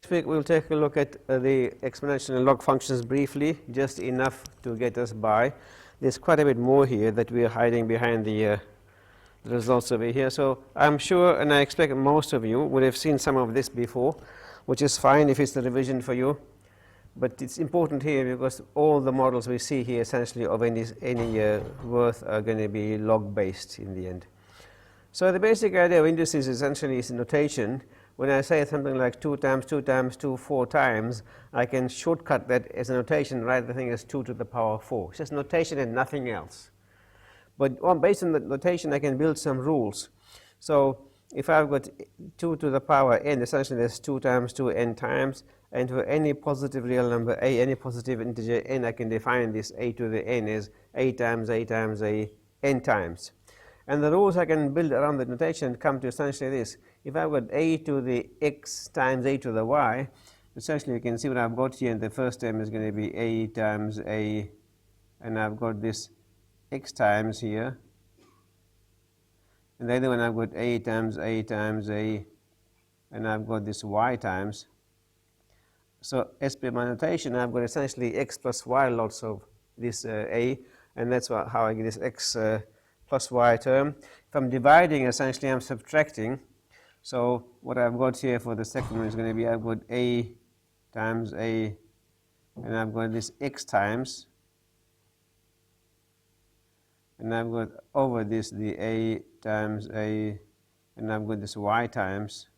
next week we'll take a look at the exponential log functions briefly, just enough to get us by. There's quite a bit more here that we are hiding behind the results over here. So I'm sure, and I expect most of you would have seen some of this before, which is fine if it's the revision for you. But it's important here because all the models we see here essentially of any worth are going to be log based in the end. So the basic idea of indices essentially is notation. When I say something like 2 times 2 times 2 4 times, I can shortcut that as a notation, write the thing as 2 to the power 4. It's just notation and nothing else. But based on the notation, I can build some rules. So if I've got 2 to the power n, essentially there's 2 times 2 n times, and for any positive real number a, any positive integer n, I can define this a to the n as a times a times a n times. And the rules I can build around the notation come to essentially this. If I've got a to the x times a to the y, essentially you can see what I've got here, and the first term is going to be a times a, and I've got this x times here, and the other one I've got a times a times a, and I've got this y times. So as per my notation, I've got essentially x plus y lots of this a, and that's how I get this x plus y term. If I'm dividing, essentially I'm subtracting. So what I've got here for the second one is going to be, I've got a times a, and I've got this x times, and I've got over this the a times a, and I've got this y times.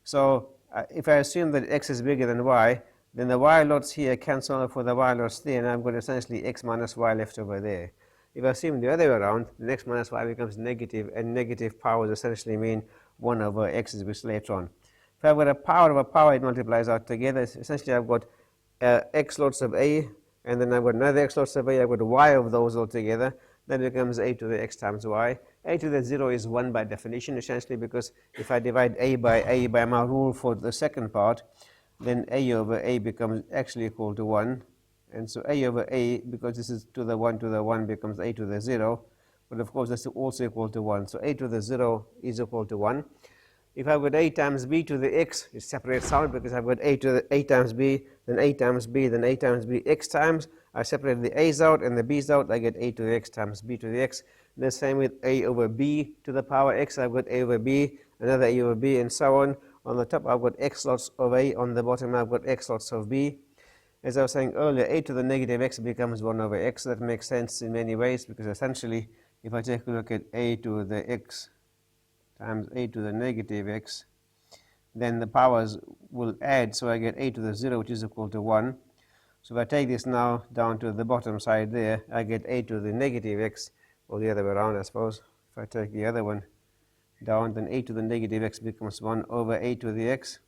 So if I assume that x is bigger than y, then the y lots here cancel out for the y lots there, and I've got essentially x minus y left over there. If I assume the other way around, the x minus y becomes negative, and negative powers essentially mean 1 over x's, which later on. If I've got a power of a power, it multiplies out together. Essentially I've got x lots of a, and then I've got another x lots of a, I've got y of those altogether. Then it becomes a to the x times y. A to the 0 is 1 by definition, essentially, because if I divide a by my rule for the second part, then a over a becomes actually equal to 1. And so a over a, because this is to the 1 becomes a to the 0, but of course that's also equal to 1. So a to the 0 is equal to 1. If I've got a times b to the x, it separates out because I've got a to the a times b, then a times b, then a times b x times. I separate the a's out and the b's out, I get a to the x times b to the x. The same with a over b to the power x, I've got a over b, another a over b, and so on. On the top I've got x lots of a, on the bottom I've got x lots of b. As I was saying earlier, a to the negative x becomes 1 over x. That makes sense in many ways, because essentially if I take a look at a to the x times a to the negative x, then the powers will add, so I get a to the 0, which is equal to 1. So if I take this now down to the bottom side there, I get a to the negative x, or the other way around, I suppose. If I take the other one down, then a to the negative x becomes 1 over a to the x.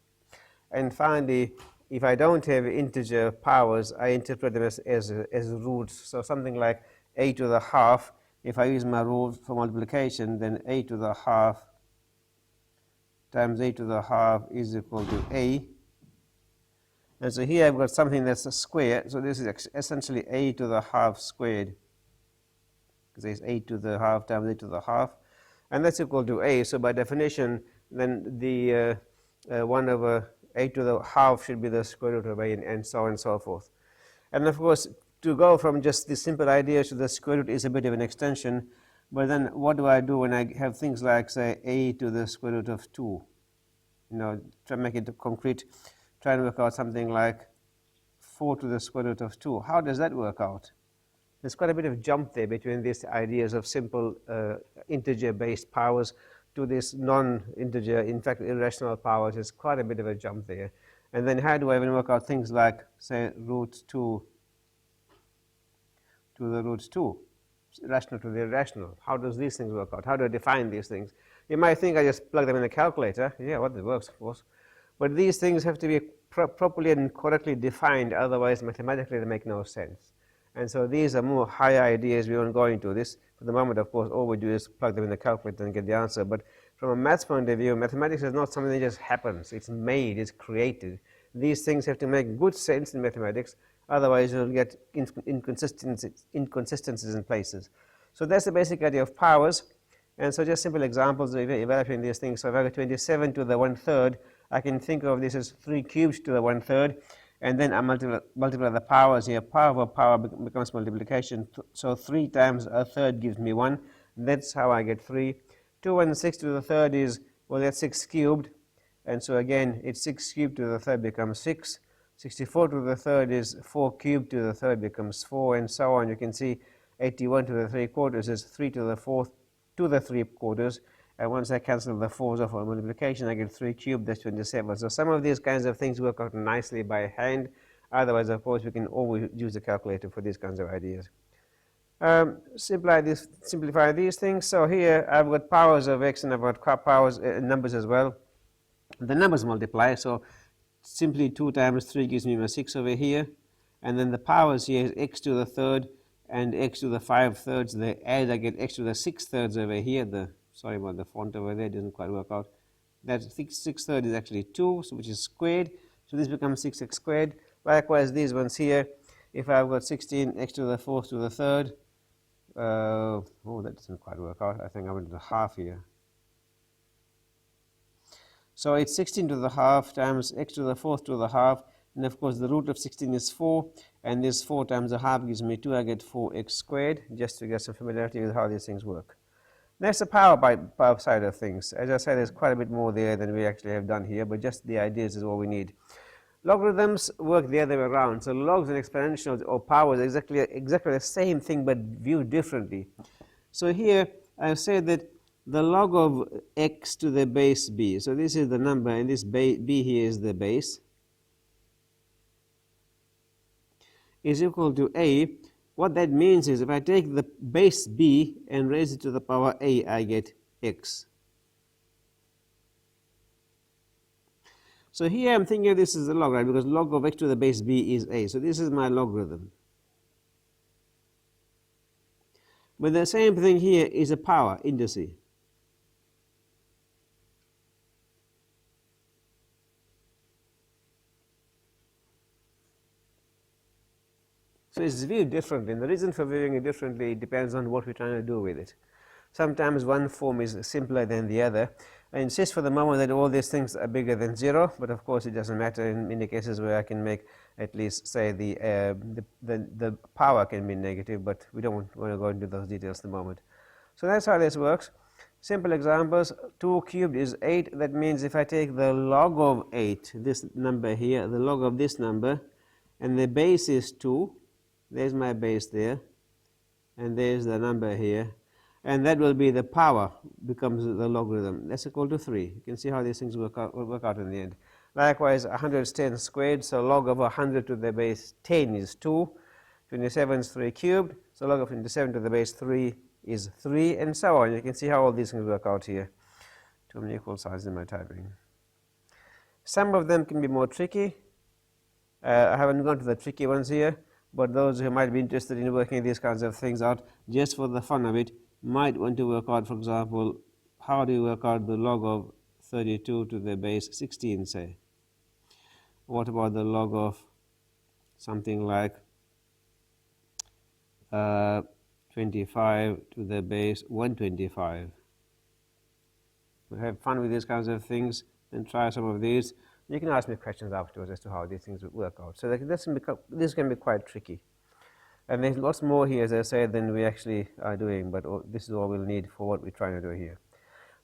And finally, if I don't have integer powers, I interpret them as roots. So something like a to the half, if I use my rule for multiplication, then a to the half times a to the half is equal to a. And so here I've got something that's a square, so this is essentially a to the half squared, because it's a to the half times a to the half, and that's equal to a. So by definition, then the 1 over a to the half should be the square root of a, and so on and so forth. And of course, to go from just the simple ideas to the square root is a bit of an extension, but then what do I do when I have things like, say, a to the square root of 2? You know, try to make it concrete, try and work out something like 4 to the square root of 2. How does that work out? There's quite a bit of jump there between these ideas of simple integer-based powers to this non-integer, in fact irrational powers. There's quite a bit of a jump there. And then how do I even work out things like, say, root 2 to the root 2, rational to the irrational? How does these things work out? How do I define these things? You might think I just plug them in a calculator. Yeah, well, it works, of course. But these things have to be properly and correctly defined, otherwise mathematically they make no sense. And so these are more higher ideas. We won't go into this. For the moment, of course, all we do is plug them in the calculator and get the answer. But from a maths point of view, mathematics is not something that just happens. It's made, it's created. These things have to make good sense in mathematics, otherwise you'll get inconsistencies in places. So that's the basic idea of powers. And so just simple examples of evaluating these things. So if I got 27 to the 1/3, I can think of this as 3 cubed to the 1/3, and then I multiply the powers here. Power over power becomes multiplication, so 3 times a third gives me 1. That's how I get 3. 216 to the third is, well, that's 6 cubed, and so again it's 6 cubed to the third becomes 6. 64 to the third is 4 cubed to the third becomes 4, and so on. You can see 81 to the 3/4 is 3 to the 4th to the 3/4, and once I cancel the 4s off on multiplication, I get 3 cubed, that's 27. So some of these kinds of things work out nicely by hand. Otherwise, of course, we can always use the calculator for these kinds of ideas. Simplify these things. So here I've got powers of x and I've got powers numbers as well. The numbers multiply, so simply 2 times 3 gives me my 6 over here, and then the powers here is x to the third and x to the 5/3. They add, I get x to the 6/3 over here. Sorry about the font over there, didn't quite work out. That 6/3 is actually 2, so which is squared, so this becomes 6x squared. Likewise, these ones here, if I've got 16x to the 4th to the 3rd, oh, that doesn't quite work out. I think I went to the half here. So it's 16 to the half times x to the 4th to the half, and of course the root of 16 is 4, and this 4 times a half gives me 2. I get 4x squared, just to get some familiarity with how these things work. That's the power side of things. As I said, there's quite a bit more there than we actually have done here, but just the ideas is all we need. Logarithms work the other way around. So logs and exponentials or powers are exactly the same thing, but viewed differently. So here I've said that the log of x to the base b, so this is the number and this b here is the base, is equal to a. What that means is if I take the base b and raise it to the power a, I get x. So here I'm thinking of this as a log, right? Because log of x to the base b is a. So this is my logarithm. But the same thing here is a power, indice. So it's viewed differently, and the reason for viewing it differently depends on what we're trying to do with it. Sometimes one form is simpler than the other. I insist for the moment that all these things are bigger than 0, but of course it doesn't matter in many cases where I can make at least say the power can be negative, but we don't want to go into those details at the moment. So that's how this works. Simple examples. 2 cubed is 8. That means if I take the log of 8, this number here, the log of this number, and the base is 2, there's my base there, and there's the number here, and that will be the power, becomes the logarithm. That's equal to 3. You can see how these things work out in the end. Likewise, 100 is 10 squared, so log of 100 to the base 10 is 2. 27 is 3 cubed, so log of 27 to the base 3 is 3, and so on. You can see how all these things work out here. Too many equal signs in my typing. Some of them can be more tricky. I haven't gone to the tricky ones here, but those who might be interested in working these kinds of things out just for the fun of it might want to work out, for example, how do you work out the log of 32 to the base 16, say? What about the log of something like 25 to the base 125? We have fun with these kinds of things, then try some of these. You can ask me questions afterwards as to how these things work out. So this can be quite tricky. And there's lots more here, as I said, than we actually are doing, but this is all we'll need for what we're trying to do here.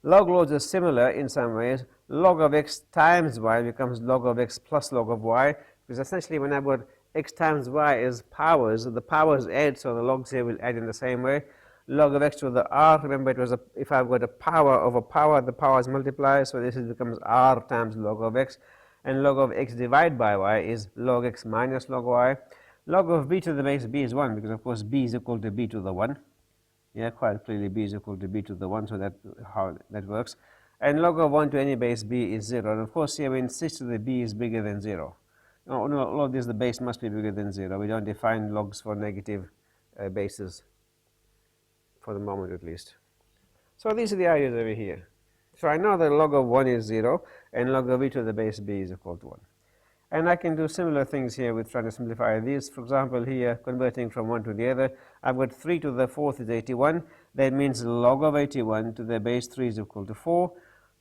Log loads are similar in some ways. Log of x times y becomes log of x plus log of y, because essentially when I've got x times y is powers, the powers add, so the logs here will add in the same way. Log of x to the r, remember it was if I've got a power of a power, the powers multiply, so this becomes r times log of x, and log of x divided by y is log x minus log y. Log of b to the base b is 1, because of course b is equal to b to the 1. Yeah, quite clearly b is equal to b to the 1, so that's how that works. And log of 1 to any base b is 0, and of course here we insist that b is bigger than 0. No, all of this, the base must be bigger than 0. We don't define logs for negative bases, for the moment at least. So these are the ideas over here. So I know that log of 1 is 0, and log of e to the base b is equal to 1. And I can do similar things here with trying to simplify these. For example, here, converting from one to the other, I've got 3 to the 4th is 81. That means log of 81 to the base 3 is equal to 4.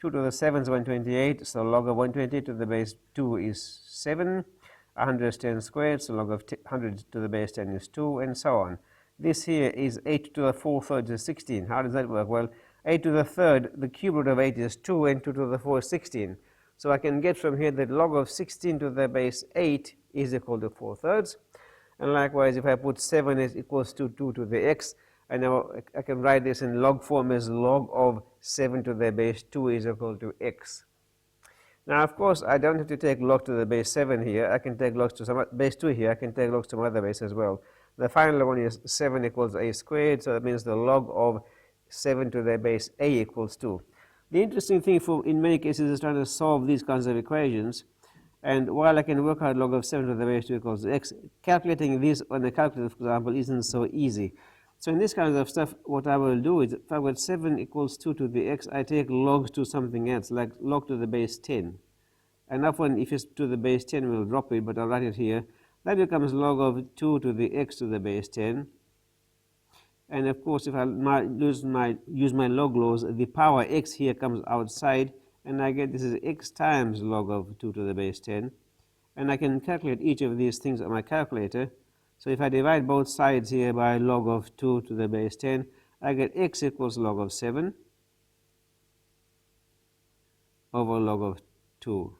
2 to the 7 is 128, so log of 120 to the base 2 is 7. 100 is 10 squared, so log of 100 to the base 10 is 2, and so on. This here is 8 to the 4 thirds is 16. How does that work? Well, 8 to the third, the cube root of 8 is 2, and 2 to the 4 is 16. So I can get from here that log of 16 to the base 8 is equal to 4 thirds. And likewise, if I put 7 is equals to 2 to the x, and now I can write this in log form as log of 7 to the base 2 is equal to x. Now, of course, I don't have to take log to the base 7 here. I can take logs to some base 2 here. I can take logs to some other base as well. The final one is 7 equals a squared, so that means the log of 7 to the base a equals 2. The interesting thing in many cases is trying to solve these kinds of equations. And while I can work out log of 7 to the base 2 equals x, calculating this on the calculator, for example, isn't so easy. So in this kind of stuff, what I will do is, if I've got 7 equals 2 to the x, I take logs to something else, like log to the base 10. And often, if it's to the base 10, we'll drop it, but I'll write it here. That becomes log of 2 to the x to the base 10. And of course, if I use my log laws, the power x here comes outside, and I get this is x times log of 2 to the base 10. And I can calculate each of these things on my calculator. So if I divide both sides here by log of 2 to the base 10, I get x equals log of 7 over log of 2.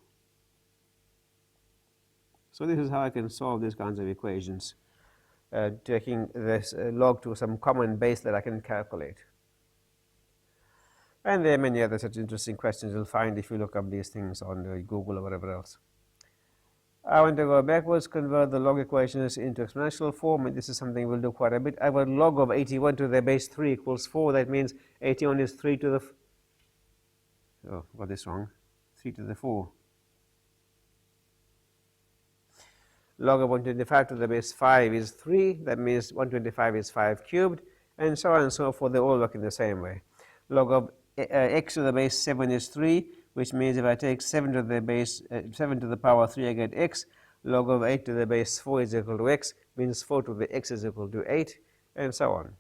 So this is how I can solve these kinds of equations, taking this log to some common base that I can calculate. And there are many other such interesting questions you'll find if you look up these things on Google or whatever else. I want to go backwards, convert the log equations into exponential form, and this is something we'll do quite a bit. I've got log of 81 to the base 3 equals 4. That means 81 is 3 to the oh, got this wrong. 3 to the 4. Log of 125 to the base 5 is 3. That means 125 is 5 cubed, and so on and so forth. They all work in the same way. Log of x to the base 7 is 3, which means if I take 7 to the base 7 to the power 3, I get x. Log of 8 to the base 4 is equal to x, means 4 to the x is equal to 8, and so on.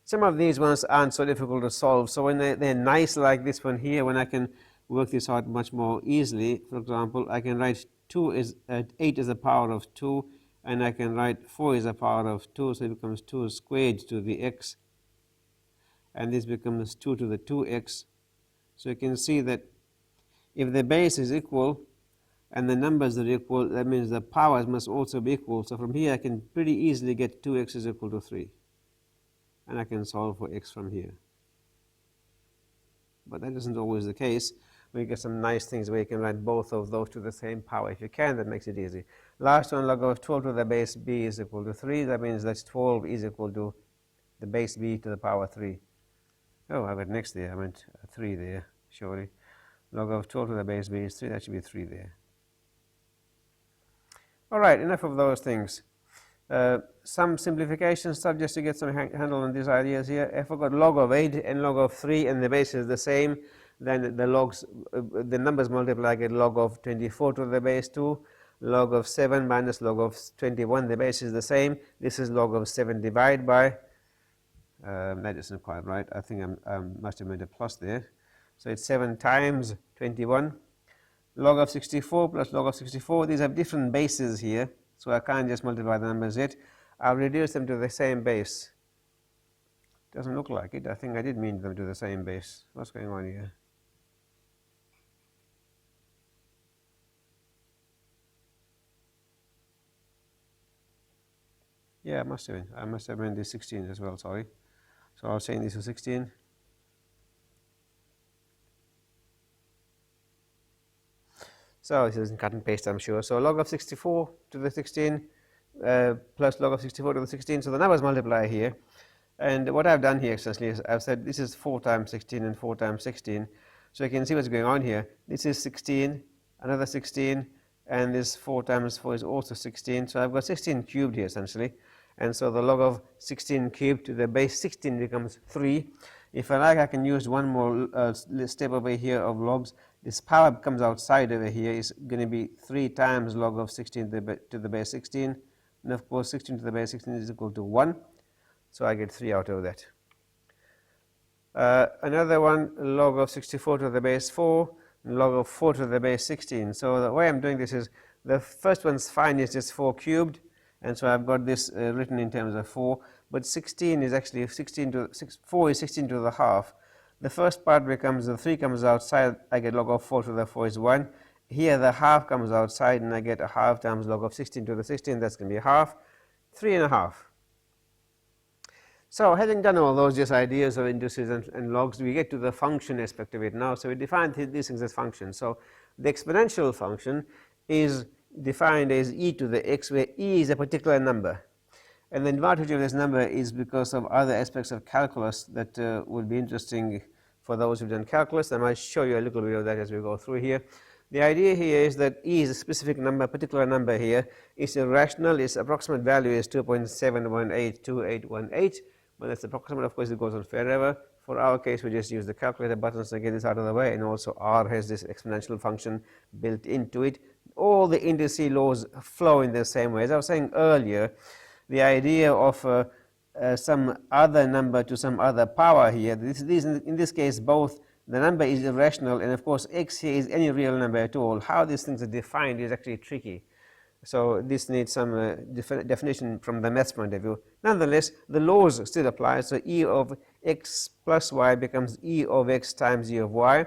Some of these ones aren't so difficult to solve. So when they're nice like this one here, when I can work this out much more easily, for example, I can write 8 is the power of 2, and I can write 4 is the power of 2, so it becomes 2 squared to the x, and this becomes 2 to the 2x. So you can see that if the base is equal and the numbers are equal, that means the powers must also be equal. So from here I can pretty easily get 2x is equal to 3, and I can solve for x from here. But that isn't always the case. We get some nice things where you can write both of those to the same power. If you can, that makes it easy. Last one, log of 12 to the base b is equal to 3. That means that 12 is equal to the base b to the power 3. Oh, I got next there. I meant 3 there, surely. Log of 12 to the base b is 3. That should be 3 there. All right, enough of those things. Some simplification stuff just to get some handle on these ideas here. If I've got log of 8 and log of 3 and the base is the same, then the numbers multiply, I get log of 24 to the base 2, log of 7 minus log of 21, the base is the same. This is log of 7 divided by, that isn't quite right. I think I must have made a plus there. So it's 7 times 21. Log of 64 plus log of 64, these have different bases here, so I can't just multiply the numbers yet. I'll reduce them to the same base. Doesn't look like it. I think I did mean them to the same base. What's going on here? Yeah, I must have been. I must have meant this 16 as well, sorry. So I'll change this to 16. So this isn't cut and paste, I'm sure. So log of 64 to the 16 plus log of 64 to the 16. So the numbers multiply here. And what I've done here essentially is I've said this is 4 times 16 and 4 times 16. So you can see what's going on here. This is 16, another 16, and this 4 times 4 is also 16. So I've got 16 cubed here essentially. And so the log of 16 cubed to the base 16 becomes 3. If I like, I can use one more step over here of logs. This power comes outside over here is going to be 3 times log of 16 to the base 16. And of course 16 to the base 16 is equal to 1. So I get 3 out of that. Another one, log of 64 to the base 4, log of 4 to the base 16. So the way I'm doing this is, the first one's fine, is just 4 cubed, and so I've got this written in terms of 4, but 16 is actually 4 is 16 to the half. The first part becomes, the 3 comes outside, I get log of 4 to the 4 is 1. Here the half comes outside, and I get a half times log of 16 to the 16, that's going to be half, 3 and a half. So having done all those just ideas of indices and logs, we get to the function aspect of it now. So we define these things as functions. So the exponential function is defined as e to the x, where e is a particular number. And the advantage of this number is because of other aspects of calculus that would be interesting for those who've done calculus. I might show you a little bit of that as we go through here. The idea here is that e is a specific number, particular number here. It's irrational. Its approximate value is 2.7182818. But that's approximate. Of course, it goes on forever. For our case, we just use the calculator buttons to get this out of the way, and also R has this exponential function built into it. All the indices laws flow in the same way. As I was saying earlier, the idea of some other number to some other power here, in this case, both the number is irrational, and of course, x here is any real number at all. How these things are defined is actually tricky. So this needs some definition from the maths point of view. Nonetheless, the laws still apply. So e of x plus y becomes e of x times e of y.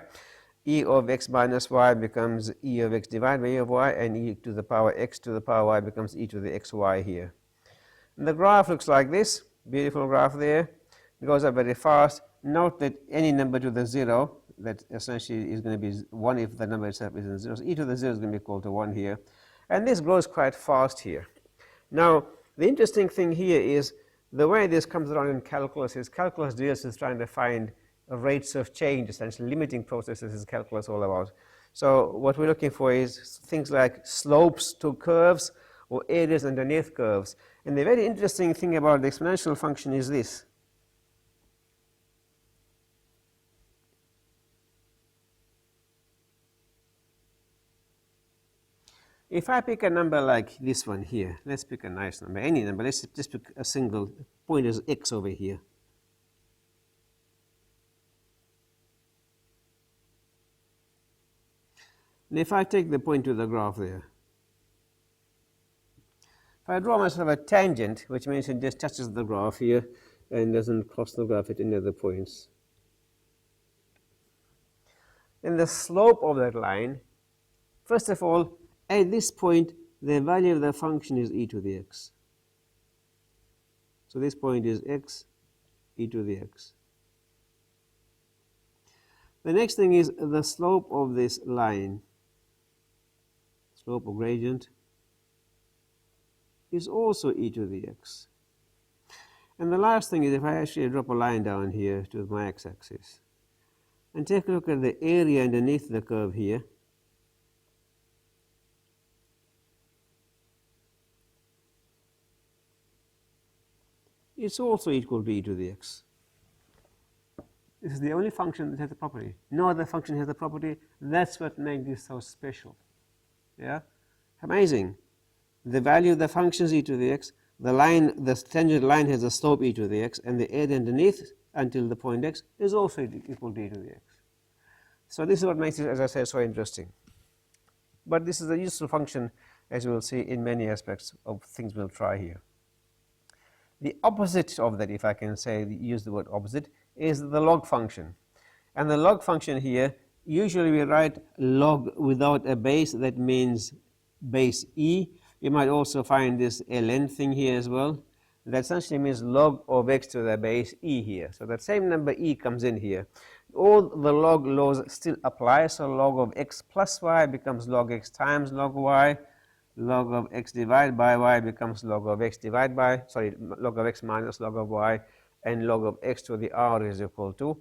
E of x minus y becomes e of x divided by e of y, and e to the power x to the power y becomes e to the xy here. And the graph looks like this. Beautiful graph there. It goes up very fast. Note that any number to the 0, that essentially is going to be 1 if the number itself is in 0. So e to the 0 is going to be equal to 1 here. And this grows quite fast here. Now, the interesting thing here is the way this comes around in calculus is calculus deals with trying to find rates of change, essentially limiting processes is calculus all about. So what we're looking for is things like slopes to curves or areas underneath curves. And the very interesting thing about the exponential function is this. If I pick a number like this one here, let's pick a nice number, any number, let's just pick a single point as x over here. And if I take the point to the graph there, if I draw myself a tangent, which means it just touches the graph here and doesn't cross the graph at any other points, then the slope of that line, first of all, at this point, the value of the function is e to the x. So this point is x, e to the x. The next thing is the slope of this line, slope or gradient, is also e to the x. And the last thing is if I actually drop a line down here to my x-axis and take a look at the area underneath the curve here, it's also equal to e to the x. This is the only function that has the property. No other function has the property. That's what makes this so special. Yeah? Amazing. The value of the function is e to the x. The line, the tangent line has a slope e to the x, and the area underneath until the point x is also equal to e to the x. So this is what makes it, as I said, so interesting. But this is a useful function, as you will see in many aspects of things we'll try here. The opposite of that, if I can say, use the word opposite, is the log function. And the log function here, usually we write log without a base. That means base e. You might also find this ln thing here as well. That essentially means log of x to the base e here. So that same number e comes in here. All the log laws still apply. So log of x plus y becomes log x times log y. Log of x divided by y becomes log of x divided by, log of x minus log of y, and log of x to the r is equal to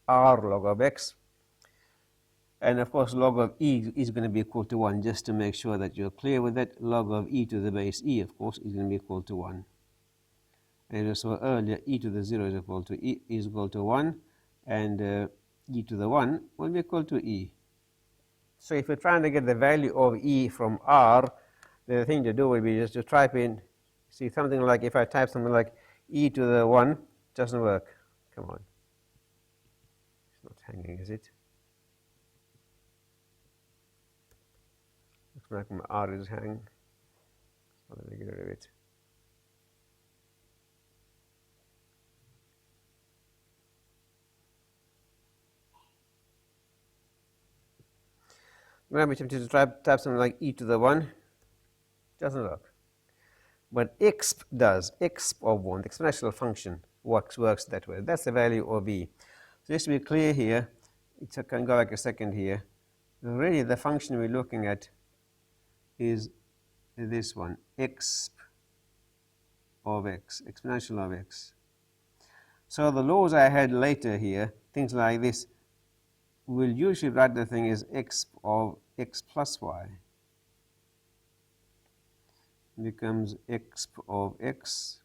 r log of x. And of course, log of e is going to be equal to 1, just to make sure that you're clear with that. Log of e to the base e, of course, is going to be equal to 1. And as I saw earlier, e to the 0 is equal to e is equal to 1, and e to the 1 will be equal to e. So if you're trying to get the value of e from r, the thing to do will be just to type in, see, something like, if I type something like e to the 1, doesn't work. Come on. hanging, is it? Looks like my R is hanging. So let me get rid of it. When I'm tempted to type something like e to the 1, doesn't work. But exp does. Exp of 1, the exponential function, works that way. That's the value of e. So just to be clear here, it can go like a second here. Really, the function we're looking at is this one, exp of x, exponential of x. So the laws I had later here, things like this, we'll usually write the thing as exp of x plus y becomes exp of x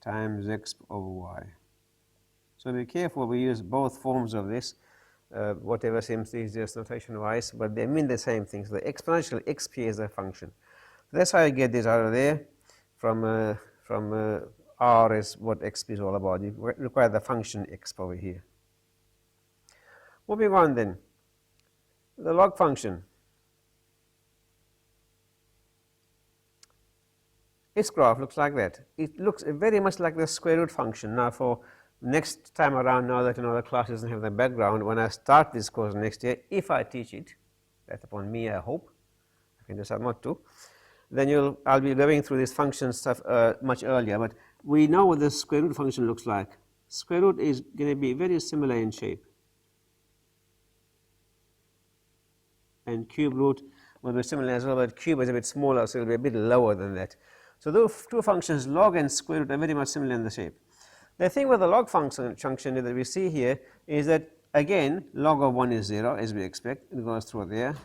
times exp of y. So be careful, we use both forms of this, whatever seems easiest notation wise, but they mean the same thing. So the exponential exp here is a function. So that's how you get this out of there. From R is what exp is all about. You require the function exp over here. Moving on then, the log function. Its graph looks like that. It looks very much like the square root function. Now for next time around, now that the class doesn't have the background, when I start this course next year, if I teach it, that's upon me, I hope, I can decide not to, then I'll be going through this function stuff much earlier. But we know what the square root function looks like. Square root is going to be very similar in shape, and cube root will be similar as well, but cube is a bit smaller, so it will be a bit lower than that. So those two functions, log and square root, are very much similar in the shape. The thing with the log function that we see here is that, again, log of 1 is 0, as we expect. It goes through there.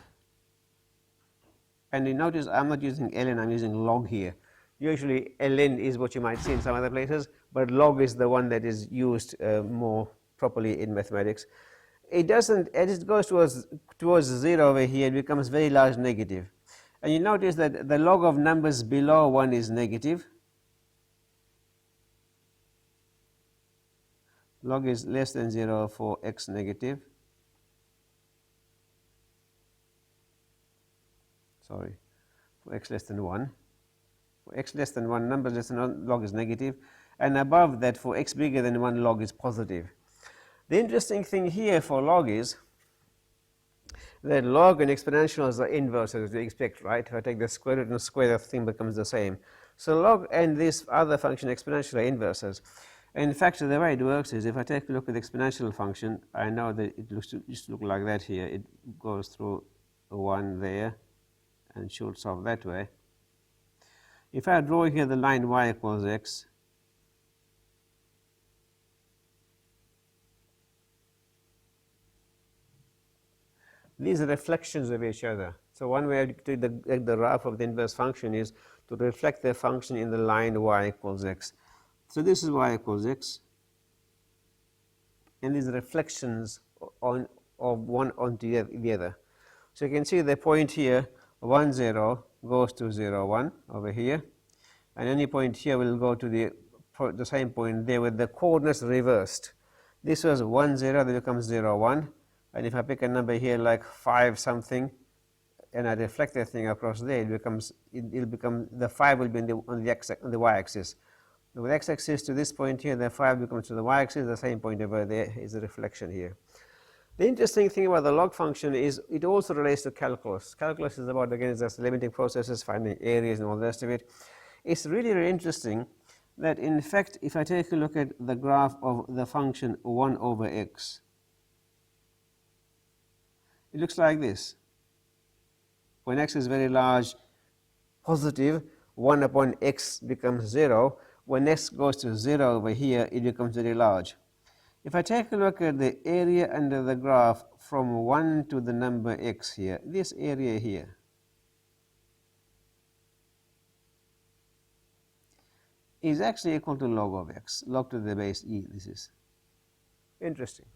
And you notice I'm not using ln, I'm using log here. Usually ln is what you might see in some other places, but log is the one that is used more properly in mathematics. It doesn't, as it goes towards 0 over here, it becomes very large negative. And you notice that the log of numbers below 1 is negative. Log is less than 0 for x negative. Sorry, for x less than 1. For x less than 1, numbers less than 1, log is negative. And above that, for x bigger than 1, log is positive. The interesting thing here for log is that log and exponentials are inverses, as we expect, right? If I take the square root and square, the thing becomes the same. So log and this other function exponential are inverses. In fact, the way it works is, if I take a look at the exponential function, I know that it used to look like that here. It goes through 1 there and shoots off that way. If I draw here the line y equals x, these are reflections of each other. So one way to take the graph of the inverse function is to reflect the function in the line y equals x. So this is y equals x, and these reflections of one onto the other. So you can see the point here, 1 0 goes to 0 1 over here, and any point here will go to the same point there with the coordinates reversed. This was 1 0, that becomes 0 1, and if I pick a number here like 5 something, and I reflect that thing across there, it'll become the 5 will be on the y-axis. With x-axis to this point here, the 5 becomes to the y-axis, the same point over there is the reflection here. The interesting thing about the log function is it also relates to calculus. Calculus is about, again, just limiting processes, finding areas and all the rest of it. It's really, really interesting that, in fact, if I take a look at the graph of the function 1 over x, it looks like this. When x is very large, positive, 1 upon x becomes 0. When x goes to 0 over here, it becomes very large. If I take a look at the area under the graph from 1 to the number x here, this area here, is actually equal to log of x, log to the base e. This is interesting.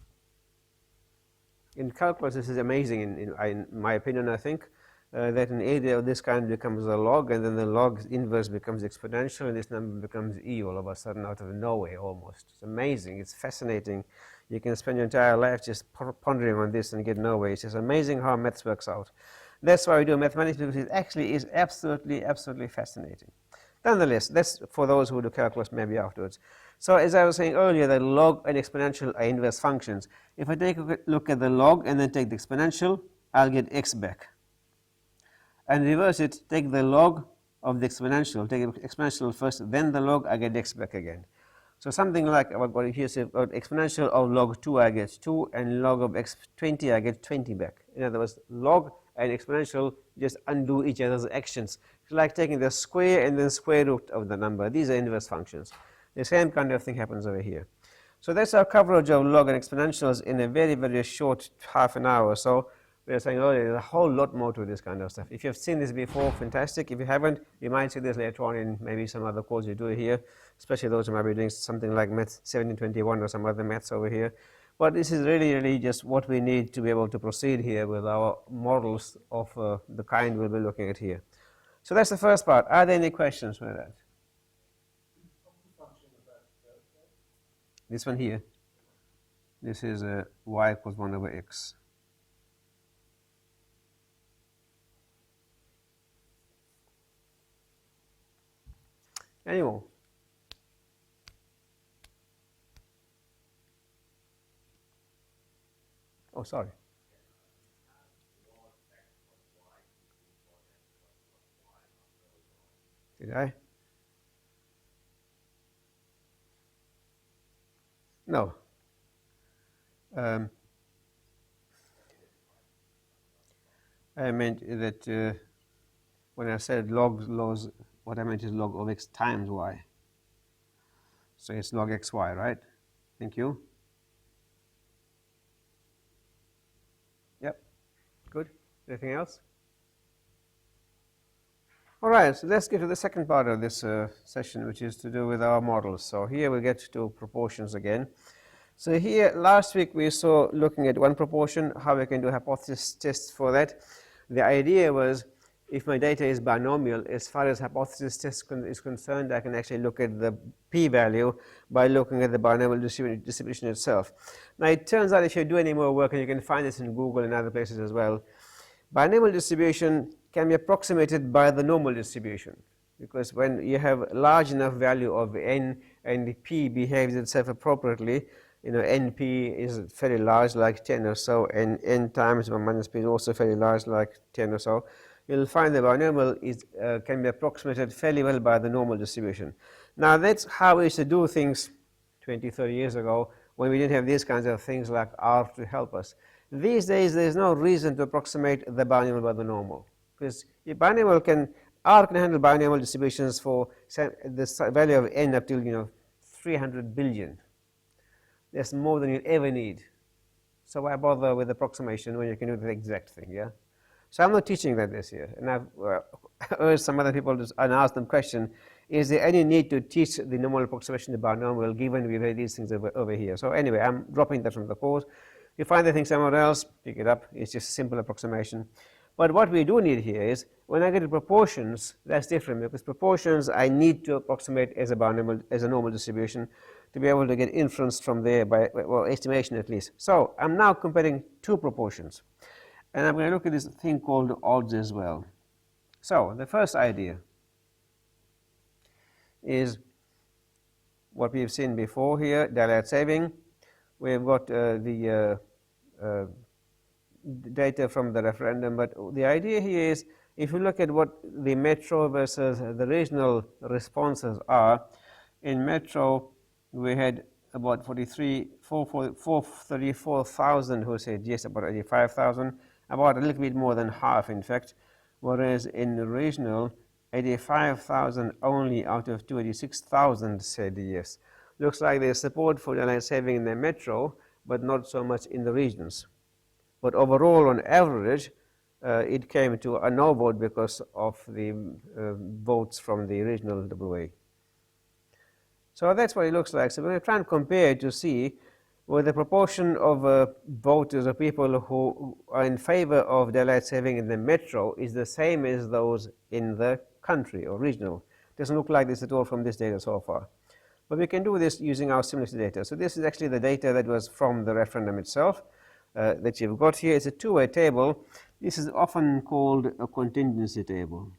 In calculus, this is amazing in my opinion, I think. that an area of this kind becomes a log, and then the log inverse becomes exponential, and this number becomes e all of a sudden out of nowhere almost. It's amazing. It's fascinating. You can spend your entire life just pondering on this and get nowhere. It's just amazing how maths works out. That's why we do mathematics, because it actually is absolutely, absolutely fascinating. Nonetheless, that's for those who do calculus maybe afterwards. So as I was saying earlier, the log and exponential are inverse functions. If I take a look at the log and then take the exponential, I'll get x back. And reverse it, take the log of the exponential, take the exponential first, then the log, I get x back again. So something like what here says about exponential of log 2, I get 2, and log of x20, I get 20 back. In other words, log and exponential just undo each other's actions. It's like taking the square and then square root of the number. These are inverse functions. The same kind of thing happens over here. So that's our coverage of log and exponentials in a very, very short half an hour. So we were saying earlier, there's a whole lot more to this kind of stuff. If you've seen this before, fantastic. If you haven't, you might see this later on in maybe some other course you do here, especially those who might be doing something like Math 1721 or some other maths over here. But this is really, really just what we need to be able to proceed here with our models of the kind we'll be looking at here. So that's the first part. Are there any questions with that? This one here. This is y equals 1 over x. Any more? Oh, sorry. Did I? No. I meant that when I said log, what I meant is log of x times y. So it's log xy, right? Thank you. Yep. Good. Anything else? All right, so let's get to the second part of this session, which is to do with our models. So here we get to proportions again. So here, last week we saw looking at one proportion, how we can do hypothesis tests for that. The idea was, if my data is binomial, as far as hypothesis test is concerned, I can actually look at the p-value by looking at the binomial distribution itself. Now it turns out, if you do any more work, and you can find this in Google and other places as well, binomial distribution can be approximated by the normal distribution, because when you have a large enough value of n and p behaves itself appropriately, you know, np is fairly large, like 10 or so, and n times 1 minus p is also fairly large, like 10 or so, you'll find the binomial is, can be approximated fairly well by the normal distribution. Now that's how we used to do things 20, 30 years ago, when we didn't have these kinds of things like R to help us. These days, there's no reason to approximate the binomial by the normal, because binomial R can handle binomial distributions for the value of n up till 300 billion. That's more than you'll ever need. So why bother with approximation when you can do the exact thing? Yeah. So I'm not teaching that this year, and I've urged some other people to and asked them question: is there any need to teach the normal approximation to binomial given we have these things over here? So anyway, I'm dropping that from the course. You find the thing somewhere else, pick it up. It's just a simple approximation. But what we do need here is, when I get to proportions, that's different, because proportions I need to approximate as a binomial, as a normal distribution, to be able to get inference from there by, well, estimation at least. So I'm now comparing two proportions, and I'm going to look at this thing called odds as well. So the first idea is what we've seen before here, daylight saving. We've got the data from the referendum, but the idea here is, if you look at what the metro versus the regional responses are, in metro we had about 434,000 who said yes, about 85,000, about a little bit more than half in fact, whereas in the regional 85,000 only out of 286,000 said yes. Looks like there's support for daylight saving in the metro, but not so much in the regions. But overall, on average, it came to a no vote because of the votes from the regional WA. So that's what it looks like. So we're going to try and compare to see where the proportion of voters or people who are in favor of daylight saving in the metro is the same as those in the country or regional. Doesn't look like this at all from this data so far. But we can do this using our simulation data. So this is actually the data that was from the referendum itself that you've got here. It's a two-way table. This is often called a contingency table.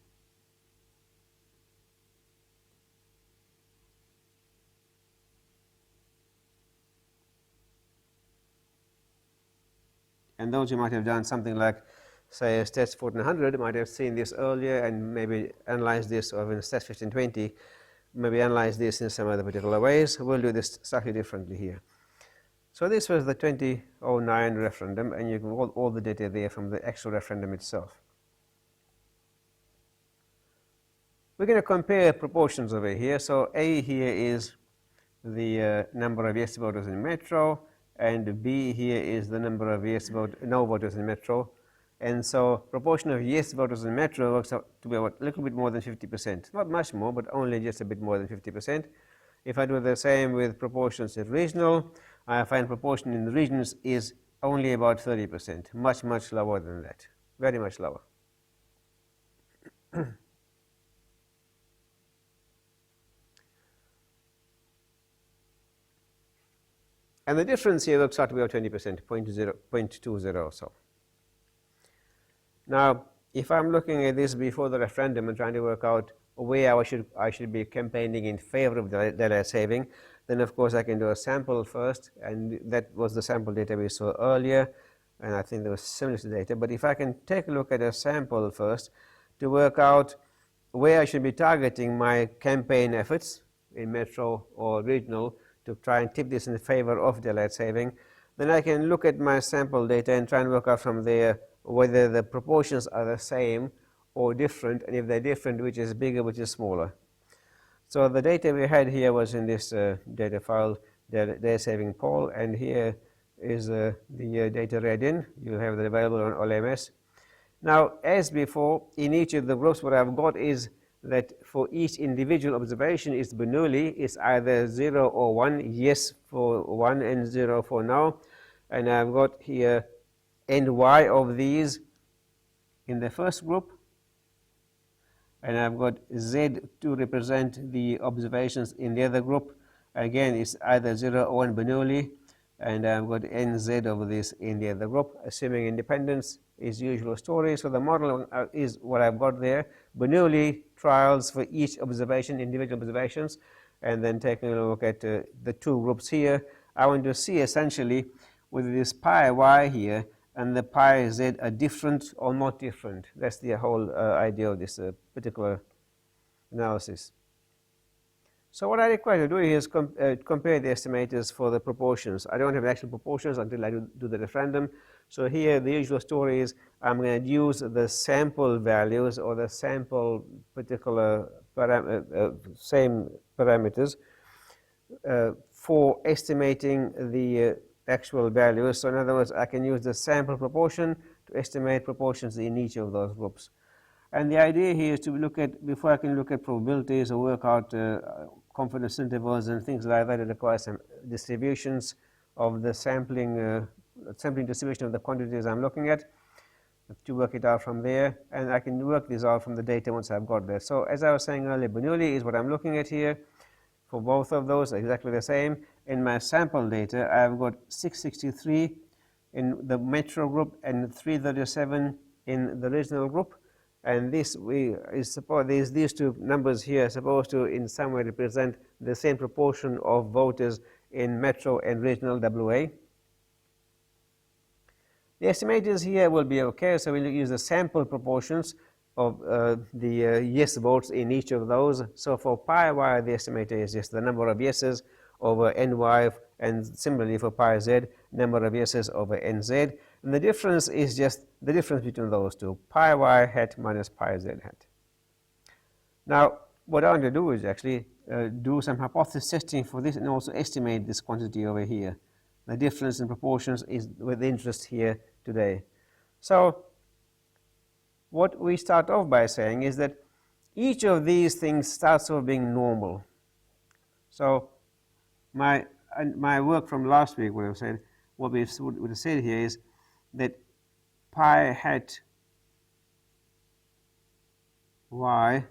And those who might have done something like, say, STAT2402 might have seen this earlier and maybe analyzed this, or in STAT1520, maybe analyze this in some other particular ways. We'll do this slightly differently here. So this was the 2009 referendum, and you can get all the data there from the actual referendum itself. We're going to compare proportions over here. So A here is the number of yes voters in metro, and B here is the number of no voters in metro. And so proportion of yes voters in metro works out to be about a little bit more than 50%. Not much more, but only just a bit more than 50%. If I do the same with proportions in regional, I find proportion in the regions is only about 30%, much, much lower than that, very much lower. And the difference here works out to be about 20%, 0.20 or so. Now, if I'm looking at this before the referendum and trying to work out where I should be campaigning in favor of daylight saving, then of course I can do a sample first, and that was the sample data we saw earlier, and I think there was similar data. But if I can take a look at a sample first to work out where I should be targeting my campaign efforts in metro or regional to try and tip this in favor of daylight saving, then I can look at my sample data and try and work out from there whether the proportions are the same or different, and if they're different, which is bigger, which is smaller. So the data we had here was in this data file, day saving poll, and here is the data read in. You have it available on LMS. Now, as before, in each of the groups, what I've got is that for each individual observation is Bernoulli. It's either 0 or 1, yes for 1 and 0 for no. And I've got here NY of these in the first group, and I've got Z to represent the observations in the other group. Again, it's either 0 or 1 Bernoulli, and I've got NZ of this in the other group. Assuming independence is usual story. So the model is what I've got there. Bernoulli trials for each observation, individual observations, and then taking a look at the two groups here. I want to see essentially whether this pi y here and the pi z are different or not different. That's the whole idea of this particular analysis. So what I require to do here is compare the estimators for the proportions. I don't have actual proportions until I do the referendum. So here the usual story is I'm going to use the sample values or the sample particular same parameters for estimating the actual values. So in other words, I can use the sample proportion to estimate proportions in each of those groups. And the idea here is to look at, before I can look at probabilities or work out confidence intervals and things like that, it requires some distributions of the sampling distribution of the quantities I'm looking at to work it out from there. And I can work this out from the data once I've got there. So as I was saying earlier, Bernoulli is what I'm looking at here. For both of those, exactly the same. In my sample data, I've got 663 in the metro group and 337 in the regional group. And this these two numbers here are supposed to in some way represent the same proportion of voters in metro and regional WA. The estimators here will be okay, so we'll use the sample proportions of the yes votes in each of those. So for pi y, the estimator is just the number of yeses over ny, and similarly for pi z, number of yeses over nz. And the difference is just the difference between those two, pi y hat minus pi z hat. Now, what I want to do is actually do some hypothesis testing for this and also estimate this quantity over here. The difference in proportions is with interest here today. So what we start off by saying is that each of these things starts off being normal. So my and my work from last week would have said, what we would have said here is that pi hat y,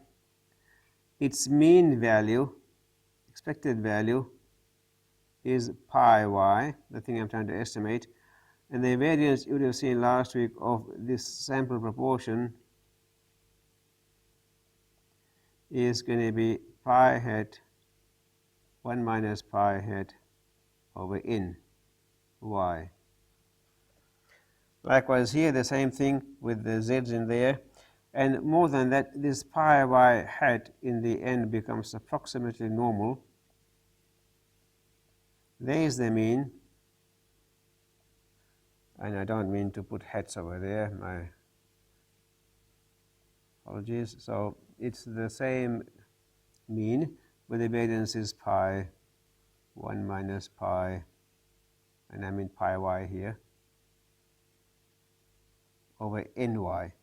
its mean value, expected value, is pi y, the thing I'm trying to estimate, and the variance you would have seen last week of this sample proportion is going to be pi hat 1 minus pi hat over n y. Likewise here, the same thing with the z's in there, and more than that, this pi y hat in the end becomes approximately normal. There is the mean, and I don't mean to put hats over there, my apologies. So it's the same mean, but the variance is pi 1 minus pi, and I mean pi y here, over ny.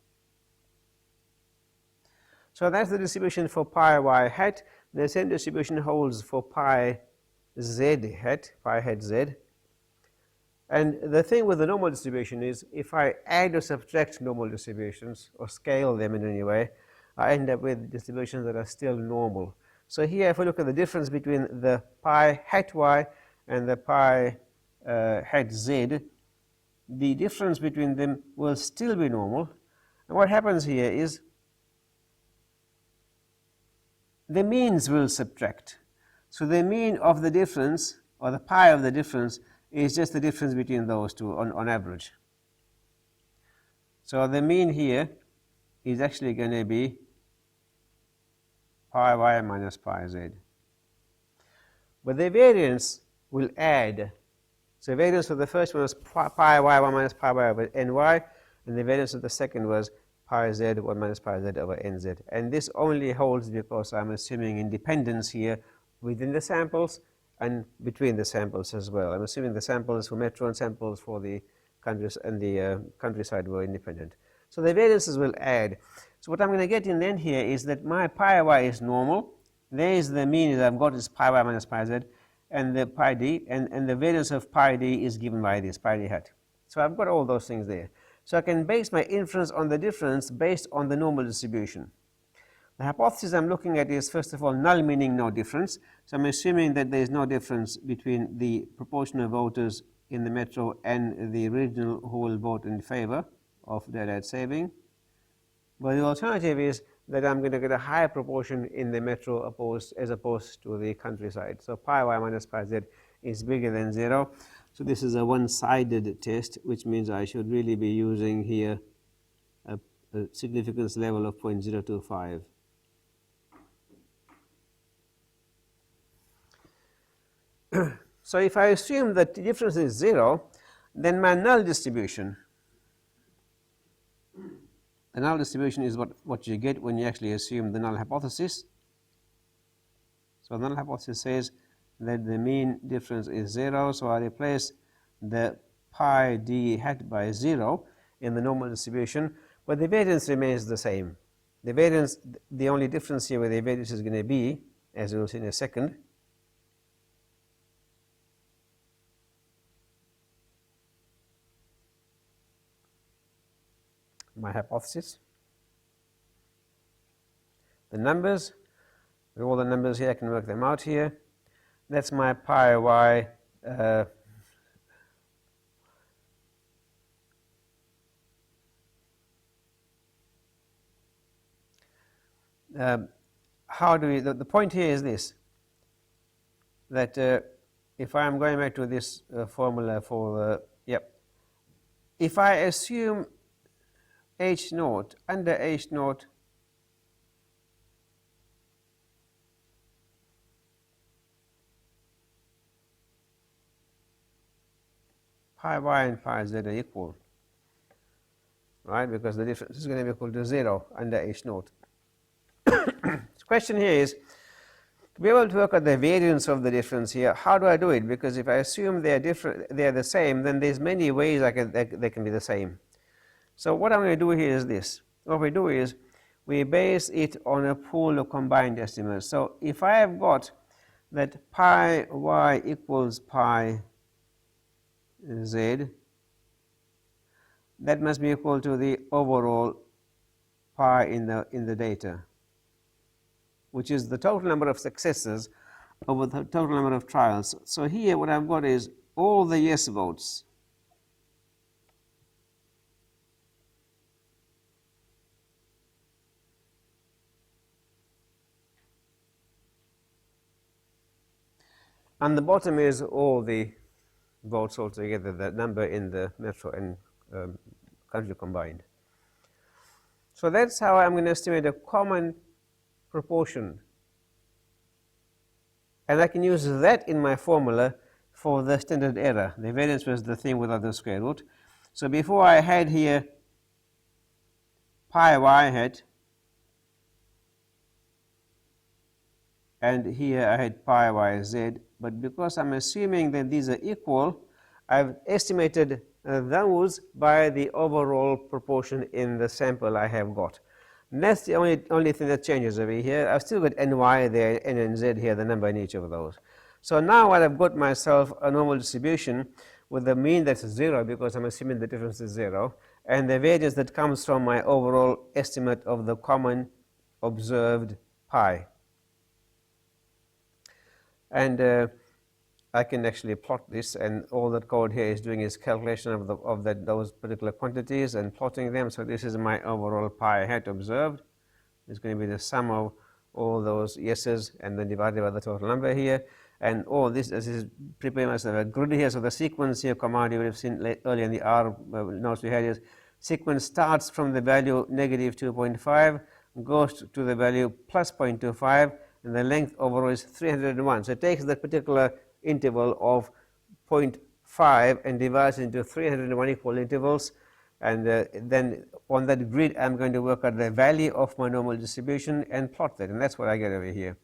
So that's the distribution for pi y hat. The same distribution holds for pi z hat, pi hat z. And the thing with the normal distribution is, if I add or subtract normal distributions or scale them in any way, I end up with distributions that are still normal. So here, if we look at the difference between the pi hat y and the pi hat z, the difference between them will still be normal. And what happens here is the means will subtract. So the mean of the difference, or the pi of the difference, is just the difference between those two on average. So the mean here is actually going to be pi y minus pi z. But the variance will add. So the variance for the first one was pi y 1 minus pi y over ny, and the variance of the second was pi z 1 minus pi z over nz. And this only holds because I'm assuming independence here within the samples and between the samples as well. I'm assuming the samples for metro and samples for the countryside were independent. So the variances will add. So what I'm going to get in the end here is that my pi y is normal. There is the mean that I've got is pi y minus pi z, and the pi d, and the variance of pi d is given by this, pi d hat. So I've got all those things there. So I can base my inference on the difference based on the normal distribution. The hypothesis I'm looking at is, first of all, null, meaning no difference. So I'm assuming that there is no difference between the proportion of voters in the metro and the regional who will vote in favor of daylight saving. But the alternative is that I'm going to get a higher proportion in the metro as opposed to the countryside. So pi y minus pi z is bigger than 0. So this is a one-sided test, which means I should really be using here a significance level of 0.025. So if I assume that the difference is 0, then my null distribution, the null distribution is what you get when you actually assume the null hypothesis. So the null hypothesis says that the mean difference is 0, so I replace the pi d hat by 0 in the normal distribution, but the variance remains the same. The variance, the only difference here where the variance is going to be, as we will see in a second, my hypothesis. The numbers, with all the numbers here, I can work them out here. That's my pi y how do we, the point here is this, that if I am going back to this formula for, if I assume h naught, under h naught, pi y and pi z are equal, right, because the difference is going to be equal to 0 under h naught. The question here is, to be able to work out the variance of the difference here, how do I do it? Because if I assume they are different, they are the same, then there's many ways they can be the same. So what I'm going to do here is this. What we do is we base it on a pool of combined estimates. So if I have got that pi y equals pi z, that must be equal to the overall pi in the data, which is the total number of successes over the total number of trials. So here what I've got is all the yes votes and the bottom is all the votes altogether, the number in the metro and country combined. So that's how I'm going to estimate a common proportion, and I can use that in my formula for the standard error. The variance was the thing without the square root. So before I had here pi y hat, and here I had pi y z, but because I'm assuming that these are equal, I've estimated those by the overall proportion in the sample I have got. And that's the only thing that changes over here. I've still got ny there, n and z here, the number in each of those. So now I've got myself a normal distribution with a mean that's 0, because I'm assuming the difference is 0, and the variance that comes from my overall estimate of the common observed pi. And I can actually plot this, and all that code here is doing is calculation of those particular quantities and plotting them. So this is my overall pi hat observed. It's going to be the sum of all those yeses and then divided by the total number here. And all this is pretty much a grid here. So the sequence here command you would have seen earlier in the R notes we had is sequence starts from the value negative 2.5, goes to the value plus 0.25, and the length overall is 301. So it takes that particular interval of 0.5 and divides into 301 equal intervals, and then on that grid I'm going to work out the value of my normal distribution and plot that, and that's what I get over here.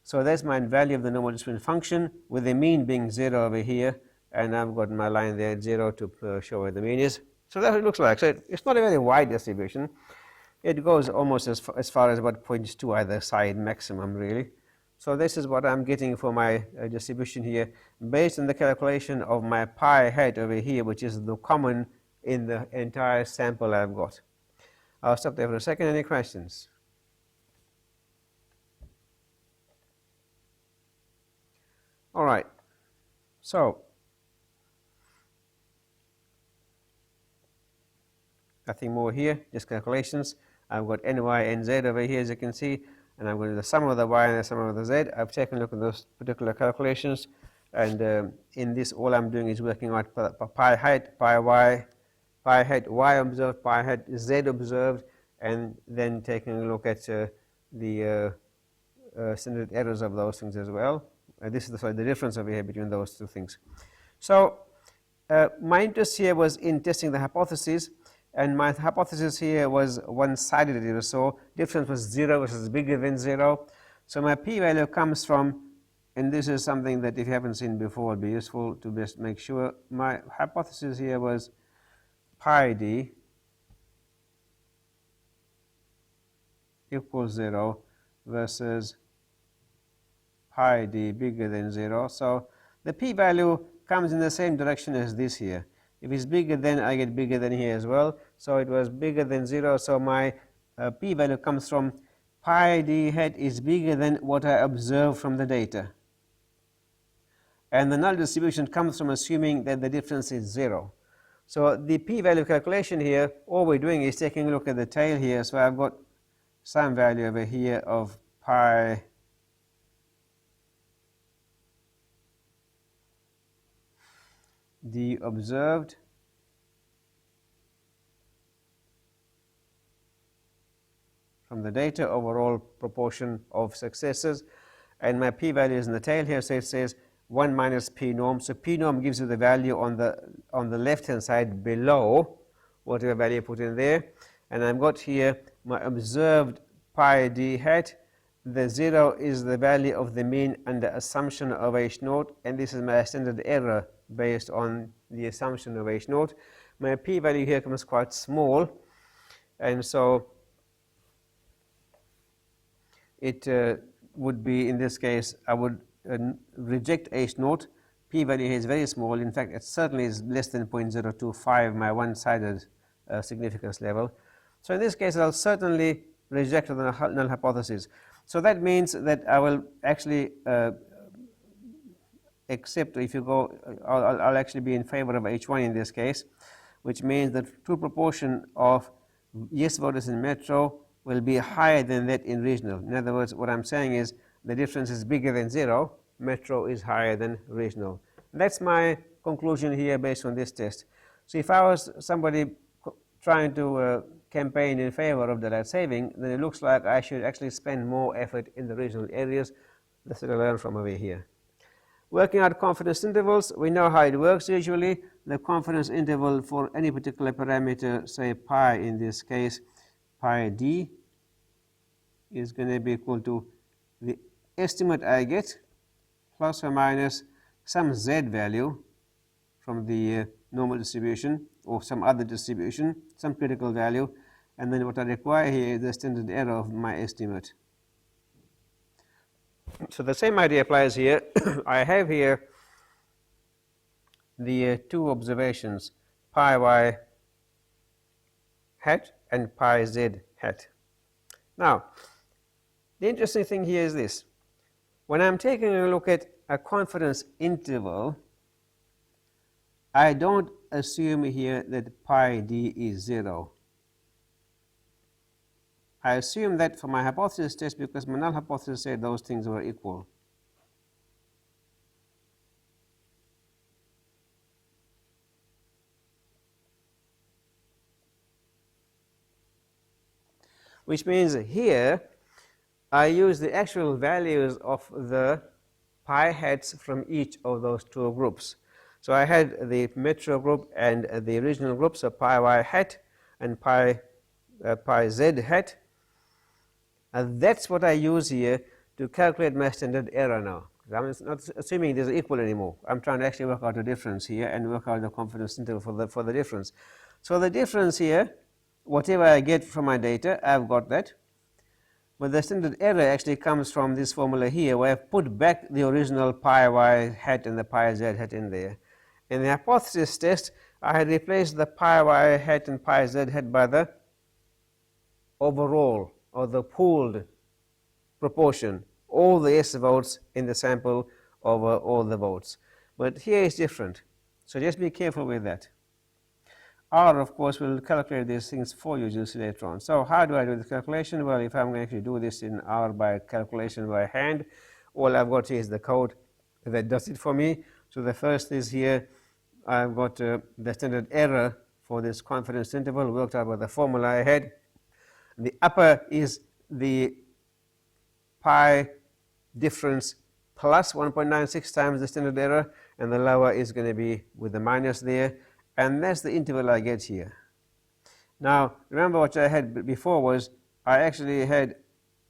So that's my value of the normal distribution function, with the mean being 0 over here, and I've got my line there at 0 to show where the mean is. So that's what it looks like. So it's not a very wide distribution. It goes almost as far as about 0.2 either side maximum, really. So this is what I'm getting for my distribution here, based on the calculation of my pi hat over here, which is the common in the entire sample I've got. I'll stop there for a second. Any questions? All right. So nothing more here, just calculations. I've got ny and z over here, as you can see, and I'm going to do the sum of the y and the sum of the z. I've taken a look at those particular calculations, and in this all I'm doing is working out pi hat, pi hat y observed, pi hat z observed, and then taking a look at the standard errors of those things as well. This is the difference over here between those two things. So my interest here was in testing the hypothesis, and my hypothesis here was one-sided, it was so difference was 0 versus bigger than 0. So my p-value comes from, and this is something that if you haven't seen before, it'll be useful to just make sure. My hypothesis here was pi d equals 0 versus pi d bigger than 0. So the p-value comes in the same direction as this here. If it's bigger than, I get bigger than here as well. So it was bigger than 0. So my p-value comes from pi d hat is bigger than what I observe from the data. And the null distribution comes from assuming that the difference is 0. So the p-value calculation here, all we're doing is taking a look at the tail here. So I've got some value over here of pi d observed from the data, overall proportion of successes, and my p-value is in the tail here, so it says 1 minus p norm. So p norm gives you the value on the left hand side below whatever value you put in there, and I've got here my observed pi d hat. The 0 is the value of the mean under assumption of h naught, and this is my standard error based on the assumption of h naught. My p-value here comes quite small, and so it would be, in this case, I would reject H0. P-value here is very small. In fact, it certainly is less than 0.025, my one-sided significance level. So in this case, I'll certainly reject the null hypothesis. So that means that I will actually accept, if you go, I'll actually be in favor of H1 in this case, which means the true proportion of yes voters in metro will be higher than that in regional. In other words, what I'm saying is the difference is bigger than 0. Metro is higher than regional. That's my conclusion here based on this test. So if I was somebody trying to campaign in favor of daylight saving, then it looks like I should actually spend more effort in the regional areas. That's what I learned from over here. Working out confidence intervals, we know how it works usually. The confidence interval for any particular parameter, say pi in this case, pi d, is going to be equal to the estimate I get plus or minus some z value from the normal distribution or some other distribution, some critical value, and then what I require here is the standard error of my estimate. So the same idea applies here. I have here the two observations, pi y hat and pi z hat. Now, the interesting thing here is this. When I'm taking a look at a confidence interval, I don't assume here that pi d is 0. I assume that for my hypothesis test because my null hypothesis said those things were equal. Which means here I use the actual values of the pi hats from each of those two groups. So I had the metro group and the regional group, so pi y hat and pi z hat. And that's what I use here to calculate my standard error now. I'm not assuming these are equal anymore. I'm trying to actually work out a difference here and work out the confidence interval for the difference. So the difference here, whatever I get from my data, I've got that. But the standard error actually comes from this formula here, where I've put back the original pi y hat and the pi z hat in there. In the hypothesis test, I had replaced the pi y hat and pi z hat by the overall or the pooled proportion, all the S votes in the sample over all the votes. But here is different, so just be careful with that. R, of course, will calculate these things for you, you'll see later on. So how do I do the calculation? Well, if I'm going to actually do this in R by calculation by hand, all I've got here is the code that does it for me. So the first is here, I've got the standard error for this confidence interval worked out by the formula I had. The upper is the pi difference plus 1.96 times the standard error, and the lower is going to be with the minus there, and that's the interval I get here. Now, remember what I had before was I actually had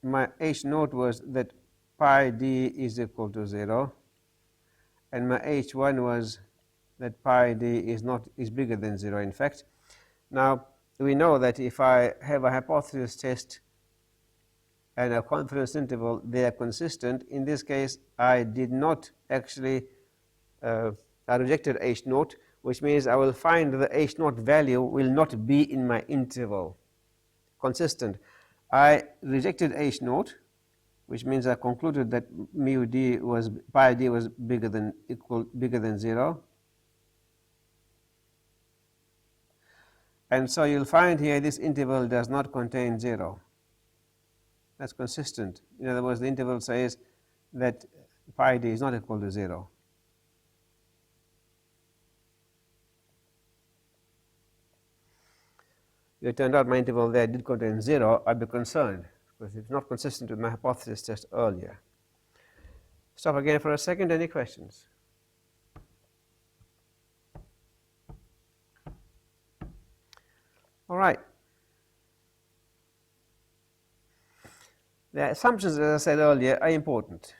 my H naught was that pi d is equal to 0, and my H1 was that pi d is bigger than 0 in fact. Now, we know that if I have a hypothesis test and a confidence interval, they are consistent. In this case, I did not actually, I rejected H naught, which means I will find the H naught value will not be in my interval, consistent. I rejected H naught, which means I concluded that mu d was, pi d was bigger than 0. And so you'll find here this interval does not contain 0. That's consistent. In other words, the interval says that pi d is not equal to 0. If it turned out my interval there did contain 0, I'd be concerned because it's not consistent with my hypothesis test earlier. Stop again for a second. Any questions? All right. The assumptions, as I said earlier, are important.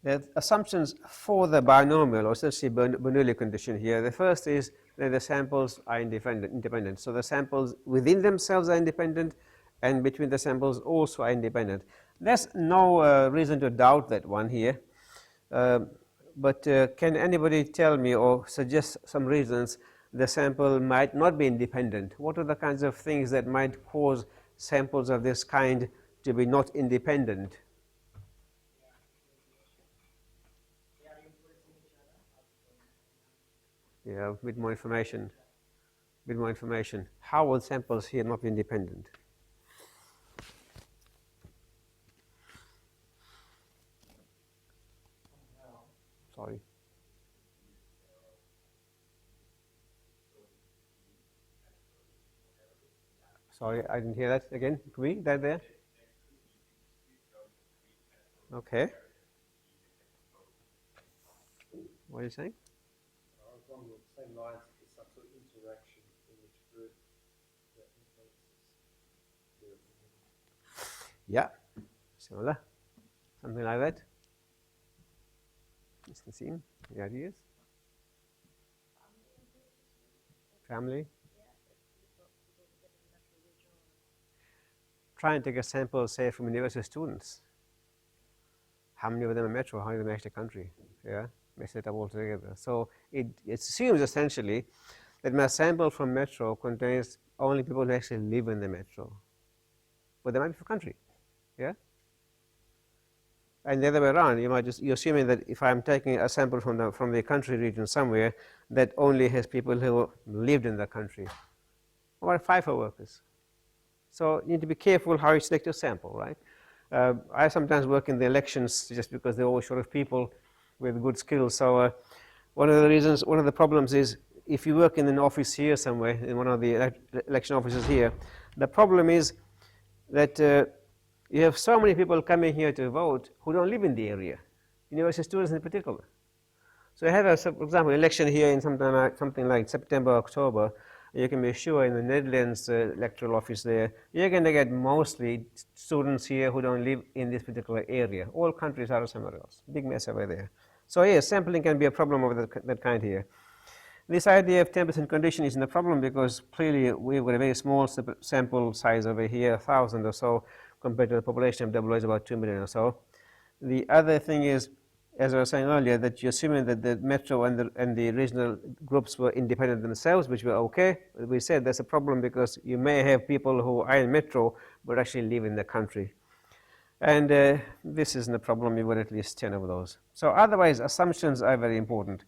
The assumptions for the binomial, or essentially Bernoulli condition here, the first is that the samples are independent. So the samples within themselves are independent, and between the samples also are independent. There's no reason to doubt that one here. But can anybody tell me or suggest some reasons the sample might not be independent? What are the kinds of things that might cause samples of this kind to be not independent? Yeah, a bit more information. A bit more information. How will samples here not be independent? Sorry. Sorry, I didn't hear that again. Could we? That there? Okay. What are you saying? I was along the same lines, there's some sort of interaction in each group that influences their opinion. Yeah, similar. Something like that. Mr. Naseem, the ideas? Family? Try and take a sample, say, from university students. How many of them are metro? How many of them are actually country? Yeah, mix it up all together. So it assumes essentially that my sample from metro contains only people who actually live in the metro, but they might be from country. Yeah. And the other way around, you're assuming that if I'm taking a sample from the country region somewhere, that only has people who lived in the country. What about FIFO workers? So you need to be careful how you select your sample, right? I sometimes work in the elections just because they're always short of people with good skills. So one of the problems is if you work in an office here somewhere, in one of the election offices here, the problem is that you have so many people coming here to vote who don't live in the area, university students in particular. So you have, for example, election here in something like September, October. You can be sure in the Netherlands electoral office there, you're going to get mostly students here who don't live in this particular area. All countries are somewhere else. Big mess over there. So yes, sampling can be a problem of that kind here. This idea of 10% condition isn't a problem because clearly we've got a very small sample size over here, 1,000 or so, compared to the population of WA is about 2 million or so. The other thing is, as I was saying earlier, that you're assuming that the metro and the regional groups were independent themselves, which were okay. We said that's a problem because you may have people who are in metro but actually live in the country. And this isn't a problem. You've got at least 10 of those. So otherwise, assumptions are very important.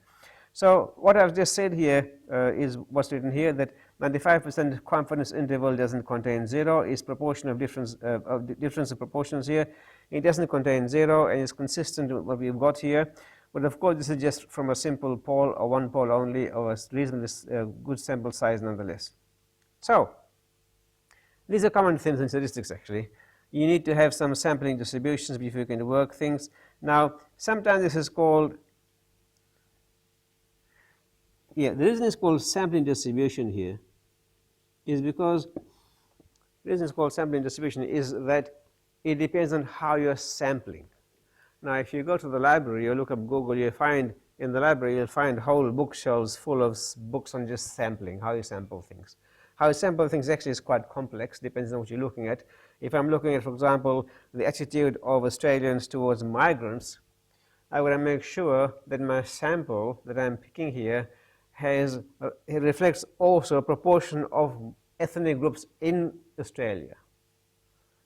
So what I've just said here is what's written here, that 95% confidence interval doesn't contain 0, is proportion of difference of proportions here. It doesn't contain 0 and is consistent with what we've got here. But of course, this is just from a simple pole or one pole only, or a reasonably good sample size nonetheless. So these are common themes in statistics actually. You need to have some sampling distributions before you can work things. Now, sometimes this is called the reason it's called sampling distribution here is because the reason it's called sampling distribution is that it depends on how you're sampling. Now, if you go to the library or look up Google, you'll find in the library you'll find whole bookshelves full of books on just sampling, how you sample things. How you sample things actually is quite complex, depends on what you're looking at. If I'm looking at, for example, the attitude of Australians towards migrants, I want to make sure that my sample that I'm picking here it reflects also a proportion of ethnic groups in Australia.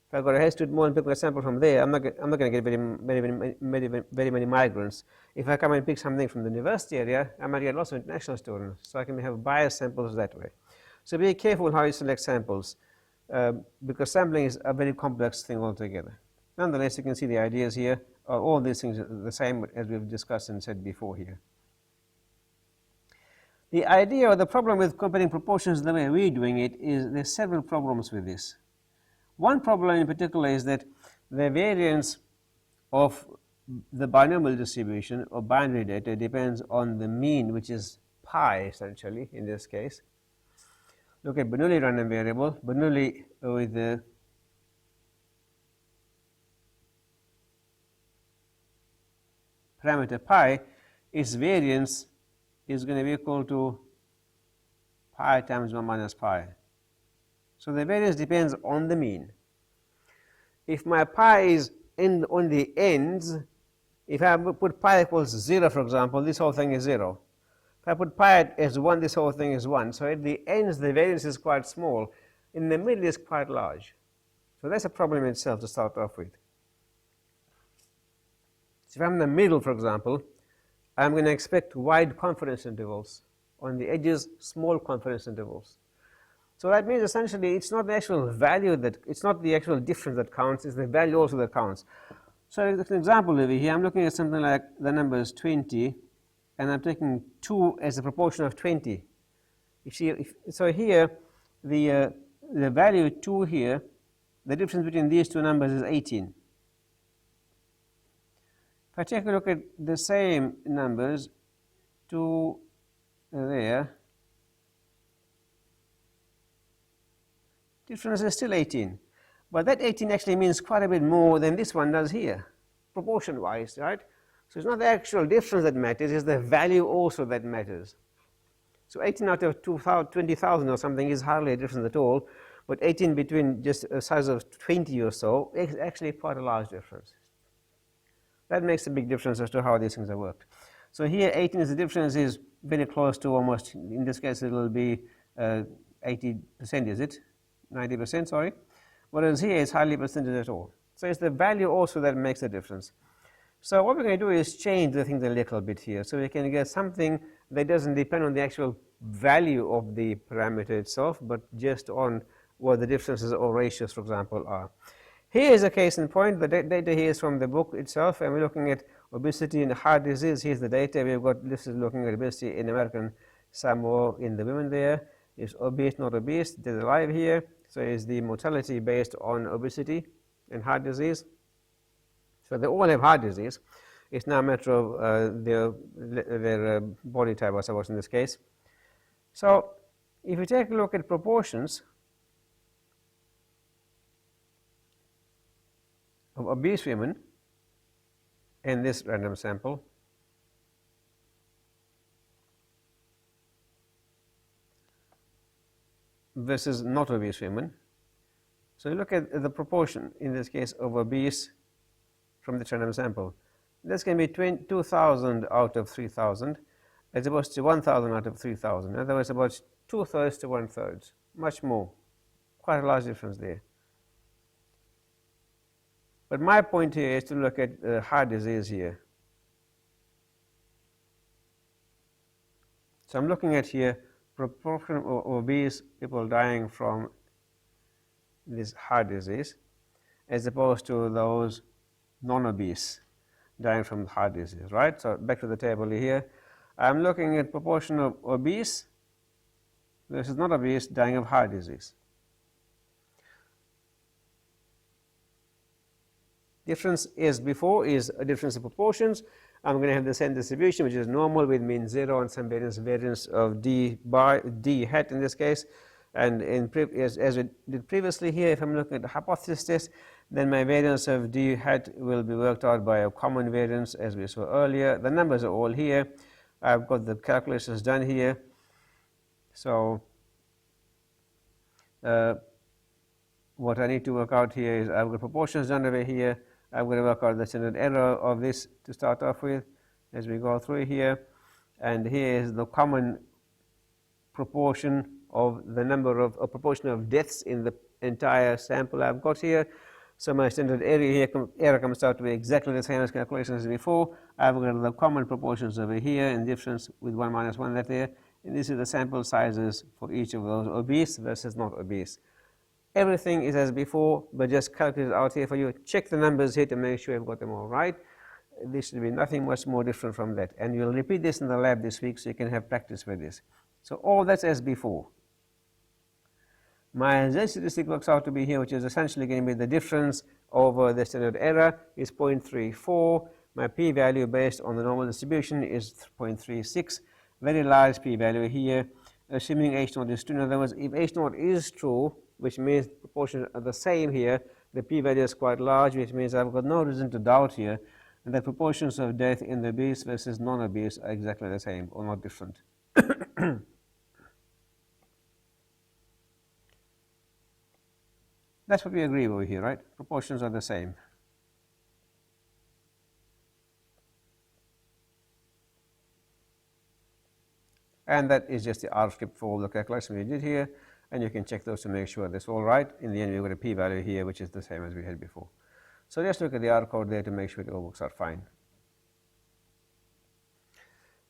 If I've got a high student more and pick a sample from there, I'm not going to get very many migrants. If I come and pick something from the university area, I might get lots of international students. So I can have biased samples that way. So be careful how you select samples because sampling is a very complex thing altogether. Nonetheless, you can see the ideas here. All these things are the same as we've discussed and said before here. The idea or the problem with comparing proportions the way we're doing it is there's several problems with this. One problem in particular is that the variance of the binomial distribution or binary data depends on the mean, which is pi essentially in this case. Look at Bernoulli random variable. Bernoulli with the parameter pi, its variance is going to be equal to pi times 1 minus pi. So the variance depends on the mean. if my pi is on the ends, if I put pi equals 0, for example, this whole thing is 0. If I put pi as 1, this whole thing is 1. So at the ends, the variance is quite small. In the middle, is quite large. So that's a problem in itself to start off with. So if I'm in the middle, for example, I'm going to expect wide confidence intervals. On the edges, small confidence intervals. So that means essentially it's not the actual value it's not the actual difference that counts, it's the value also that counts. So as an example over here, I'm looking at something like the numbers 20, and I'm taking 2 as a proportion of 20. You see, so here, the value 2 here, the difference between these two numbers is 18. If I take a look at the same numbers, 2 there, difference is still 18. But that 18 actually means quite a bit more than this one does here, proportion-wise, right? So it's not the actual difference that matters, it's the value also that matters. So 18 out of 20,000 or something is hardly a difference at all, but 18 between just a size of 20 or so is actually quite a large difference. That makes a big difference as to how these things are worked. So here 18 is the difference is very close to almost, in this case it will be 80%, is it? 90%, sorry. Whereas here it's hardly a percentage at all. So it's the value also that makes a difference. So what we're going to do is change the things a little bit here. So we can get something that doesn't depend on the actual value of the parameter itself, but just on what the differences or ratios, for example, are. Here is a case in point. The data here is from the book itself, and we're looking at obesity and heart disease. Here's the data. We've got, this is looking at obesity in American Samoa in the women there. Is obese, not obese, they're alive here. So is the mortality based on obesity and heart disease. So they all have heart disease. It's now a matter of their body type, I suppose, in this case. So if you take a look at proportions of obese women in this random sample, versus not obese women. So you look at the proportion, in this case, of obese from the random sample. This can be 2,000 out of 3,000, as opposed to 1,000 out of 3,000. In other words, about 2/3 to 1/3, much more. Quite a large difference there. But my point here is to look at heart disease here. So I'm looking at here proportion of obese people dying from this heart disease, as opposed to those non-obese dying from heart disease, right? So back to the table here. I'm looking at proportion of obese versus not obese dying of heart disease. Difference is before is a difference of proportions. I'm going to have the same distribution, which is normal with mean 0 and some variance of d hat in this case. And as we did previously here, if I'm looking at the hypothesis test, then my variance of d hat will be worked out by a common variance, as we saw earlier. The numbers are all here. I've got the calculations done here. So what I need to work out here is I've got proportions done over here. I'm going to work out the standard error of this to start off with as we go through here. And here is the common proportion of the number of proportion of deaths in the entire sample I've got here. So my standard error comes out to be exactly the same as calculations as before. I've got the common proportions over here and difference with 1 minus 1 that there. And this is the sample sizes for each of those, obese versus not obese. Everything is as before, but just calculate it out here for you. Check the numbers here to make sure you've got them all right. This should be nothing much more different from that. And you'll repeat this in the lab this week so you can have practice with this. So all that's as before. My z statistic works out to be here, which is essentially going to be the difference over the standard error is 0.34. My p-value based on the normal distribution is 0.36. Very large p-value here, assuming h0 is true. In other words, if h0 is true, which means proportions are the same here, the p-value is quite large, which means I've got no reason to doubt here and the proportions of death in the obese versus non-obese are exactly the same or not different. That's what we agree over here, right? Proportions are the same. And that is just the R script for all the calculations we did here. And you can check those to make sure that's all right. In the end, we've got a p-value here, which is the same as we had before. So just look at the R code there to make sure it all works out fine.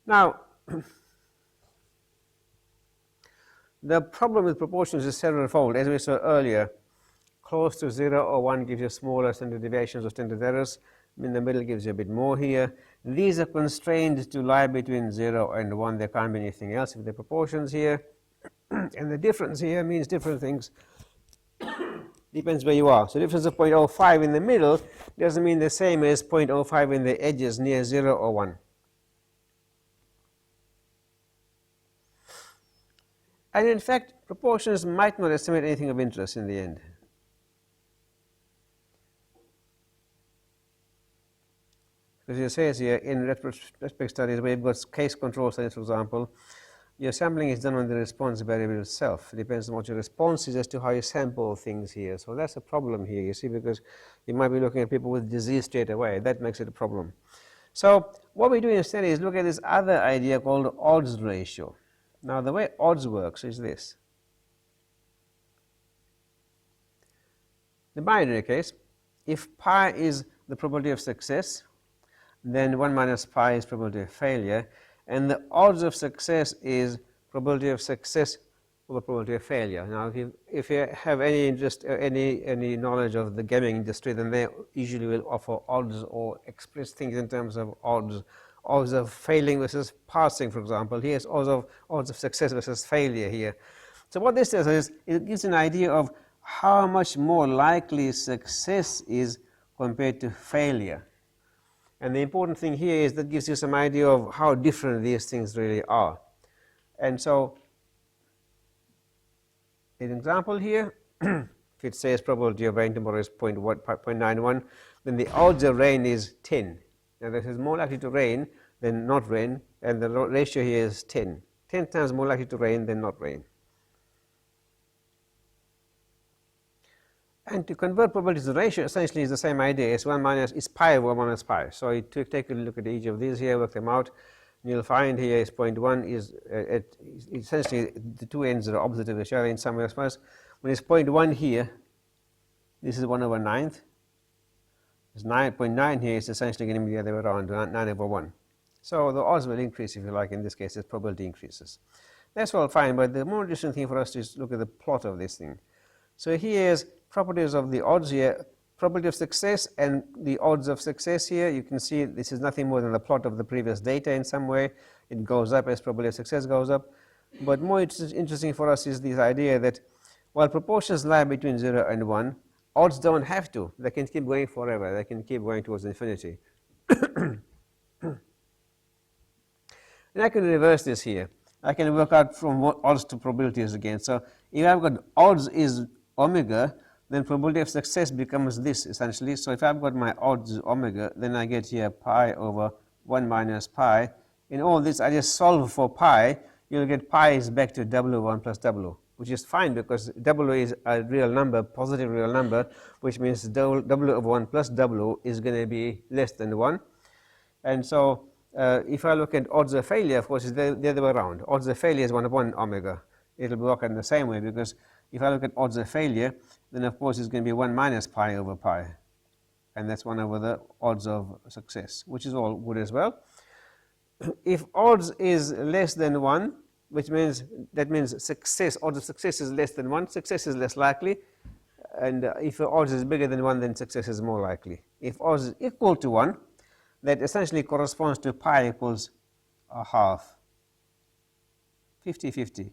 Now, the problem with proportions is several-fold. As we saw earlier, close to 0 or 1 gives you smaller standard deviations or standard errors. In the middle gives you a bit more here. These are constrained to lie between 0 and 1. There can't be anything else with the proportions here. And the difference here means different things. Depends where you are. So difference of 0.05 in the middle doesn't mean the same as 0.05 in the edges near 0 or 1. And in fact, proportions might not estimate anything of interest in the end. Because it says here in retrospect studies where you've got case control studies, for example, your sampling is done on the response variable itself. It depends on what your response is as to how you sample things here. So that's a problem here, you see, because you might be looking at people with disease straight away. That makes it a problem. So what we do instead is look at this other idea called odds ratio. Now the way odds works is this. The binary case, if pi is the probability of success, then 1 minus pi is probability of failure, and the odds of success is probability of success over probability of failure. Now if you have any interest, any knowledge of the gaming industry, then they usually will offer odds or express things in terms of odds. Odds of failing versus passing, for example. Here's odds of success versus failure here. So what this does is it gives an idea of how much more likely success is compared to failure. And the important thing here is that gives you some idea of how different these things really are. And so, an example here, if it says probability of rain tomorrow is 0.91, then the odds of rain is 10. Now this is more likely to rain than not rain, and the ratio here is 10. 10 times more likely to rain than not rain. And to convert probability to ratio essentially is the same idea. It's 1 minus, it's pi over 1 minus pi. So you take a look at each of these here, work them out, and you'll find here is 0.1 is essentially the two ends are opposite of each other in some ways. When it's 0.1 here, this is 1 over 9th. It's 9.9 here is essentially going to be the other way around, 9 over 1. So the odds will increase, if you like. In this case, as probability increases. That's all fine, but the more interesting thing for us is look at the plot of this thing. So here's properties of the odds here, probability of success and the odds of success here. You can see this is nothing more than the plot of the previous data in some way. It goes up as probability of success goes up. But more interesting for us is this idea that while proportions lie between 0 and 1, odds don't have to. They can keep going forever. They can keep going towards infinity. And I can reverse this here. I can work out from what odds to probabilities again. So if I've got odds is omega, then probability of success becomes this essentially. So if I've got my odds is omega, then I get here pi over 1 minus pi. In all this, I just solve for pi. You'll get pi is back to W1 plus W, which is fine because W is a real number, positive real number, which means W of 1 plus W is going to be less than 1. And so if I look at odds of failure, of course, it's the other way around. Odds of failure is 1 upon omega. It will work in the same way because if I look at odds of failure, then of course it's going to be 1 minus pi over pi. And that's 1 over the odds of success, which is all good as well. If odds is less than 1, which means that means success, odds of success is less than 1, success is less likely. And if odds is bigger than 1, then success is more likely. If odds is equal to 1, that essentially corresponds to pi equals a half, 50-50.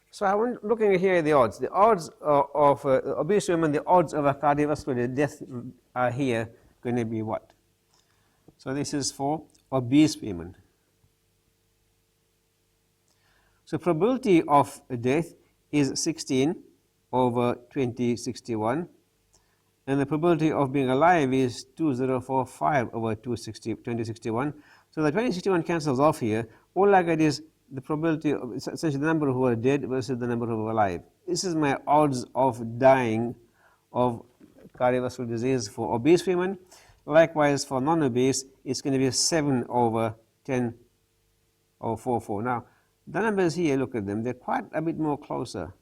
So I'm looking here at the odds. The odds of obese women, the odds of a cardiovascular death are here going to be what? So this is for obese women. So probability of death is 16 over 2061, and the probability of being alive is 2045 over 2061. So the 2061 cancels off here. all I get is the probability of essentially the number who are dead versus the number who are alive. This is my odds of dying of cardiovascular disease for obese women. Likewise, for non-obese, it's going to be 7 over 10 or 4. Now, the numbers here, look at them, they're quite a bit more closer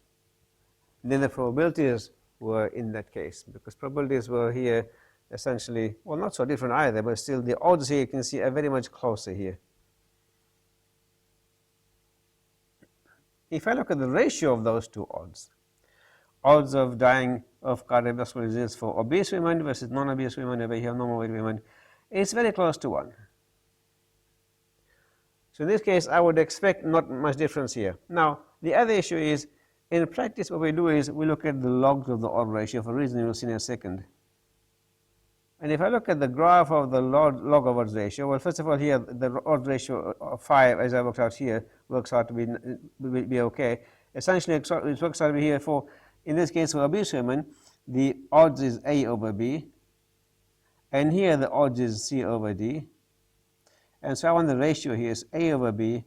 than the probabilities were in that case, because probabilities were here essentially, well, not so different either, but still the odds here you can see are very much closer here. If I look at the ratio of those two odds of dying of cardiovascular disease for obese women versus non-obese women, over here normal weight women, it's very close to 1. So in this case, I would expect not much difference here. Now, the other issue is, in practice, what we do is we look at the logs of the odd ratio for a reason you will see in a second. And if I look at the graph of the log of odds ratio, well, first of all, here the odds ratio of 5, as I worked out here, works out to be okay. Essentially, it works out to be here for, in this case, for obese women, the odds is A over B, and here the odds is C over D. And so I want the ratio here is A over B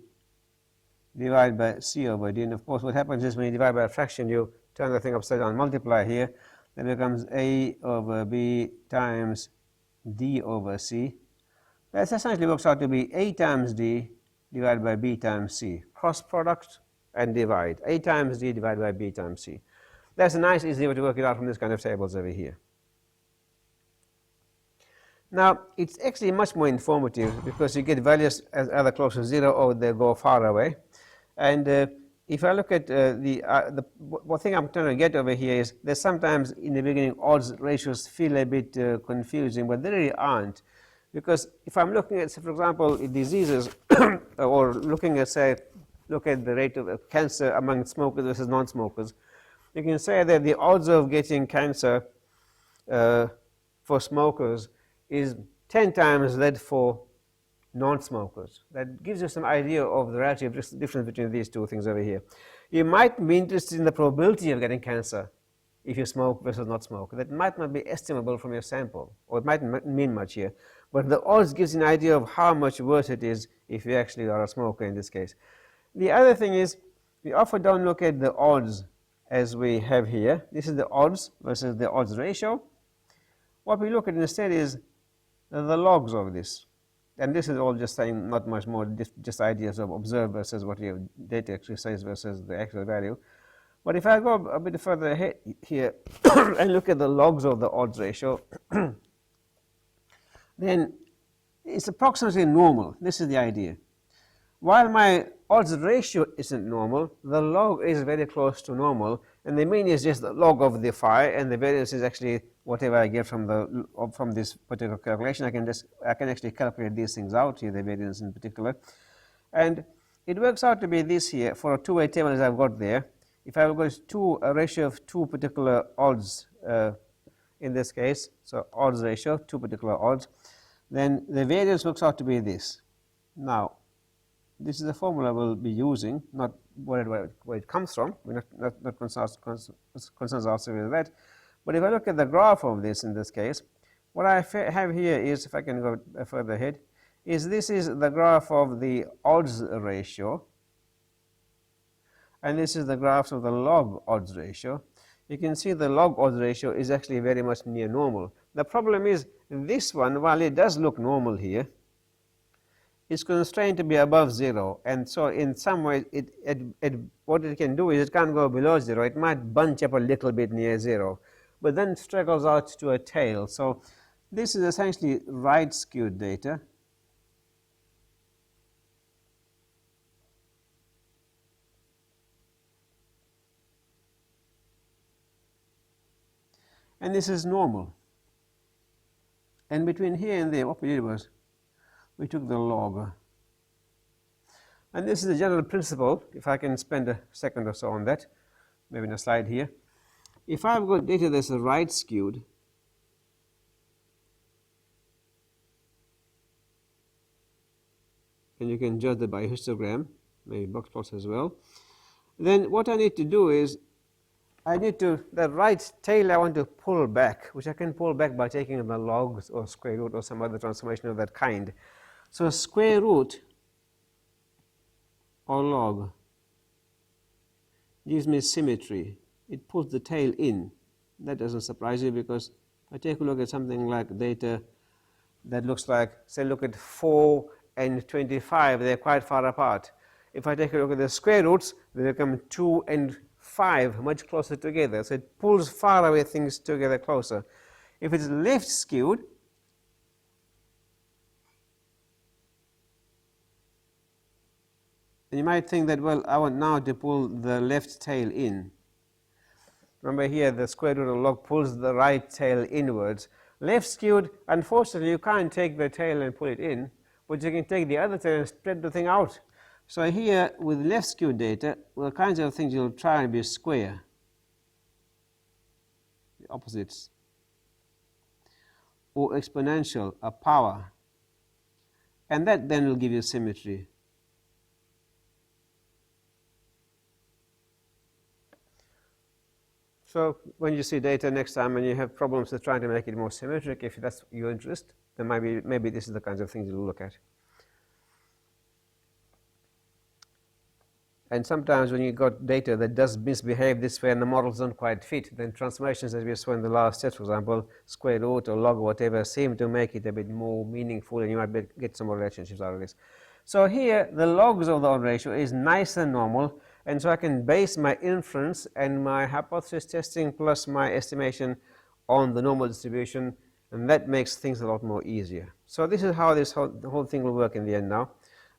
divided by C over D. And of course, what happens is when you divide by a fraction, you turn the thing upside down, multiply here. Then it becomes A over B times D over C. That essentially works out to be A times D divided by B times C. Cross product and divide. A times D divided by B times C. That's a nice, easy way to work it out from this kind of tables over here. Now, it's actually much more informative because you get values as either close to 0 or they go far away. And if I look at what thing I'm trying to get over here is that sometimes in the beginning odds ratios feel a bit confusing, but they really aren't. Because if I'm looking at, say, for example, diseases or looking at, say, look at the rate of cancer among smokers versus non-smokers, you can say that the odds of getting cancer for smokers is 10 times that for non-smokers. That gives you some idea of the relative difference between these two things over here. You might be interested in the probability of getting cancer if you smoke versus not smoke. That might not be estimable from your sample, or it mightn't mean much here. But the odds gives you an idea of how much worse it is if you actually are a smoker in this case. The other thing is, we often don't look at the odds as we have here. This is the odds versus the odds ratio. What we look at instead is the logs of this. And this is all just saying not much more, just ideas of observed versus what your data actually says versus the actual value. But if I go a bit further ahead here and look at the logs of the odds ratio, then it's approximately normal. This is the idea. While my odds ratio isn't normal, the log is very close to normal, and the mean is just the log of the phi, and the variance is actually whatever I get from this particular calculation. I can actually calculate these things out here, the variance in particular, and it works out to be this here for a two-way table as I've got there. If I go to a ratio of two particular odds in this case, so odds ratio, two particular odds, then the variance works out to be this. Now, this is the formula we'll be using, not where it comes from. We're not concerned also with that. But if I look at the graph of this in this case, what I have here is, if I can go further ahead, is this is the graph of the odds ratio, and this is the graph of the log odds ratio. You can see the log odds ratio is actually very much near normal. The problem is this one, while it does look normal here, is constrained to be above 0, and so in some way what it can do is it can't go below 0. It might bunch up a little bit near 0, but then struggles out to a tail. So this is essentially right skewed data. And this is normal. And between here and there, what we did was we took the log. And this is the general principle, if I can spend a second or so on that, maybe in a slide here. If I've got data that's right skewed, and you can judge that by histogram, maybe box plots as well, then what I need to do is the right tail I want to pull back, which I can pull back by taking the logs or square root or some other transformation of that kind. So square root or log gives me symmetry. It pulls the tail in. That doesn't surprise you, because if I take a look at something like data that looks like, say, look at 4 and 25, they're quite far apart. If I take a look at the square roots, they become 2 and 5, much closer together. So it pulls far away things together closer. If it's left skewed, you might think that, well, I want now to pull the left tail in. Remember here, the square root of log pulls the right tail inwards. Left skewed, unfortunately, you can't take the tail and pull it in, but you can take the other tail and spread the thing out. So here, with left skewed data, well, the kinds of things you'll try and be square, the opposites, or exponential, a power, and that then will give you symmetry. So when you see data next time and you have problems with trying to make it more symmetric, if that's your interest, then maybe this is the kinds of things you'll look at. And sometimes when you got data that does misbehave this way and the models don't quite fit, then transformations, as we saw in the last test, for example, square root or log or whatever, seem to make it a bit more meaningful, and you might get some more relationships out of this. So here, the logs of the odd ratio is nice and normal, and so I can base my inference and my hypothesis testing plus my estimation on the normal distribution, and that makes things a lot more easier. So this is how the whole thing will work in the end now.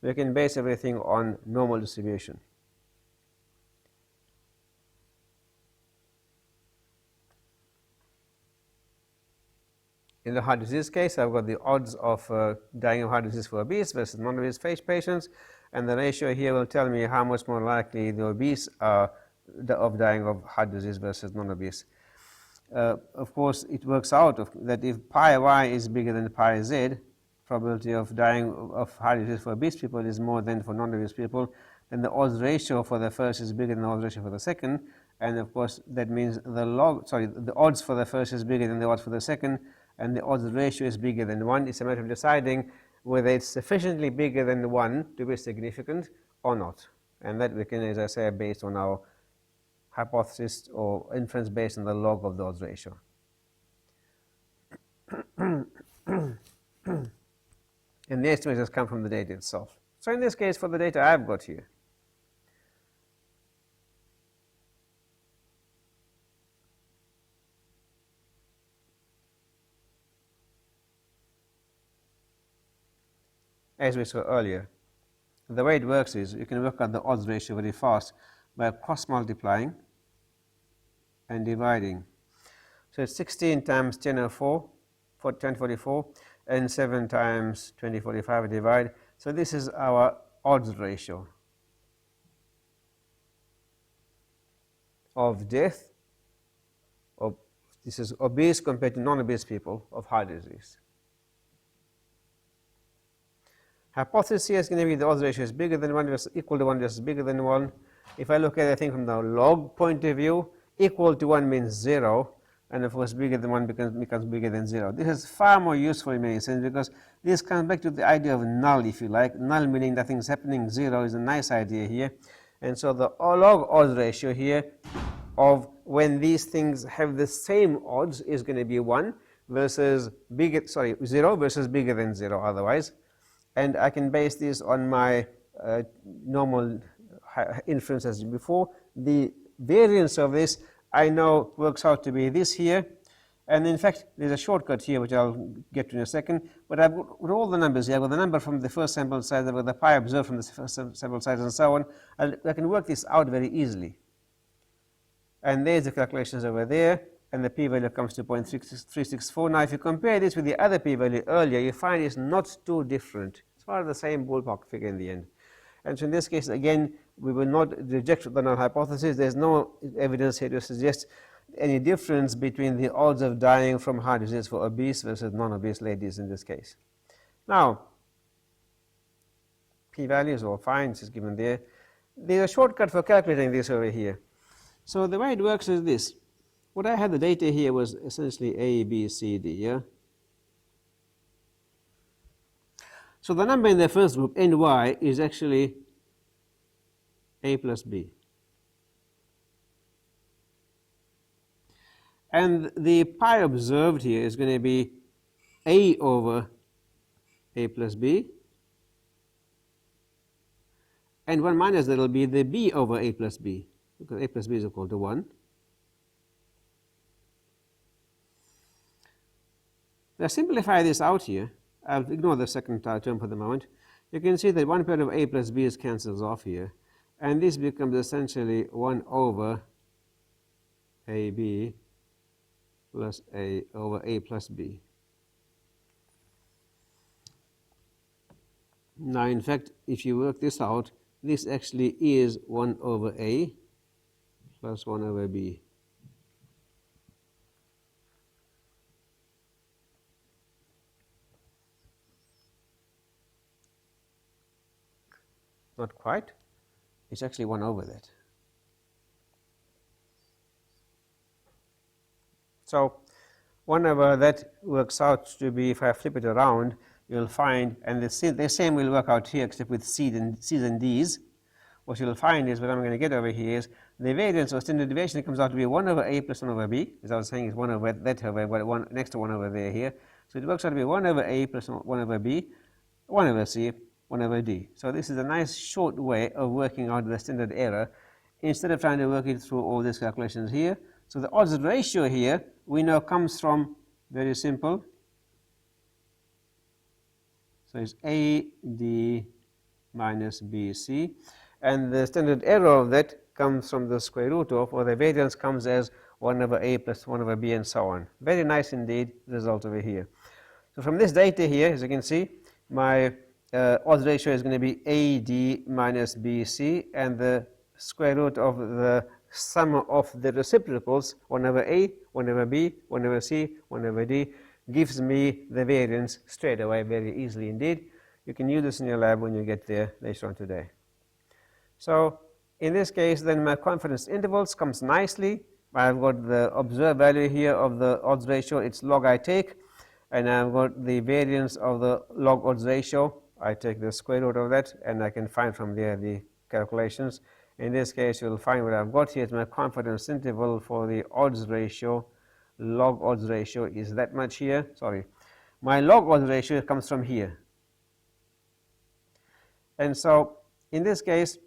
We can base everything on normal distribution. In the heart disease case, I've got the odds of dying of heart disease for obese versus non-obese patients, and the ratio here will tell me how much more likely the obese are of dying of heart disease versus non-obese. Of course, it works out that if pi y is bigger than pi z, probability of dying of heart disease for obese people is more than for non-obese people, then the odds ratio for the first is bigger than the odds ratio for the second, and of course that means the odds for the first is bigger than the odds for the second, and the odds ratio is bigger than 1. It's a matter of deciding whether it's sufficiently bigger than 1 to be significant or not. And that we can, as I say, based on our hypothesis or inference based on the log of the odds ratio. And the estimates come from the data itself. So in this case, for the data I've got here, as we saw earlier, the way it works is you can work out the odds ratio very fast by cross multiplying and dividing. So it's 16 times 1044, and 7 times 2045 divide. So this is our odds ratio of death. This is obese compared to non-obese people of heart disease. Hypothesis here is going to be the odds ratio is bigger than 1 versus equal to 1 versus bigger than 1. If I look at the thing from the log point of view, equal to 1 means 0, and of course bigger than 1 becomes bigger than 0. This is far more useful in many sense, because this comes back to the idea of null, if you like. Null meaning nothing's happening, 0 is a nice idea here. And so the log odds ratio here of when these things have the same odds is going to be 1 versus 0 versus bigger than 0 otherwise. And I can base this on my normal inference as before. The variance of this I know works out to be this here, and in fact there's a shortcut here which I'll get to in a second, but I've got all the numbers here. I've got the number from the first sample size, I've got the pi observed from the first sample size, and so on. I can work this out very easily. And there's the calculations over there, and the p-value comes to 0.364. Now if you compare this with the other p-value earlier, you find it's not too different. It's part of the same ballpark figure in the end. And so in this case, again, we will not reject the null hypothesis. There's no evidence here to suggest any difference between the odds of dying from heart disease for obese versus non-obese ladies in this case. Now, p-values are fine, this is given there. There's a shortcut for calculating this over here. So the way it works is this. What I had the data here was essentially A, B, C, D, yeah? So the number in the first group, ny, is actually A plus B. And the pi observed here is going to be A over A plus B, and 1 minus that will be the B over A plus B, because A plus B is equal to 1. Now simplify this out here. I'll ignore the second term for the moment. You can see that 1 pair of A plus B is cancels off here, and this becomes essentially 1 over AB plus A over A plus B. Now in fact, if you work this out, this actually is 1 over A plus 1 over B. Not quite. It's actually 1 over that. So 1 over that works out to be, if I flip it around, you'll find, and the same will work out here except with C's and D's. What you'll find is, what I'm going to get over here is the variance or standard deviation comes out to be 1 over A plus 1 over B. As I was saying, is 1 over that over, one next to 1 over there here. So it works out to be 1 over A plus 1 over B, 1 over C, 1 over D. So this is a nice short way of working out the standard error instead of trying to work it through all these calculations here. So the odds ratio here we know comes from very simple. So it's AD minus BC, and the standard error of that comes from the square root of, or the variance comes as 1 over A plus 1 over B and so on. Very nice indeed result over here. So from this data here, as you can see, my odds ratio is going to be AD minus BC, and the square root of the sum of the reciprocals 1 over A, 1 over B, 1 over C, 1 over D gives me the variance straight away very easily indeed. You can use this in your lab when you get there later on today. So in this case then my confidence intervals comes nicely. I've got the observed value here of the odds ratio, it's log I take, and I've got the variance of the log odds ratio. I take the square root of that and I can find from there the calculations. In this case you'll find what I've got here is my confidence interval for the odds ratio. Log odds ratio is that much here. Sorry, my log odds ratio comes from here. And so in this case,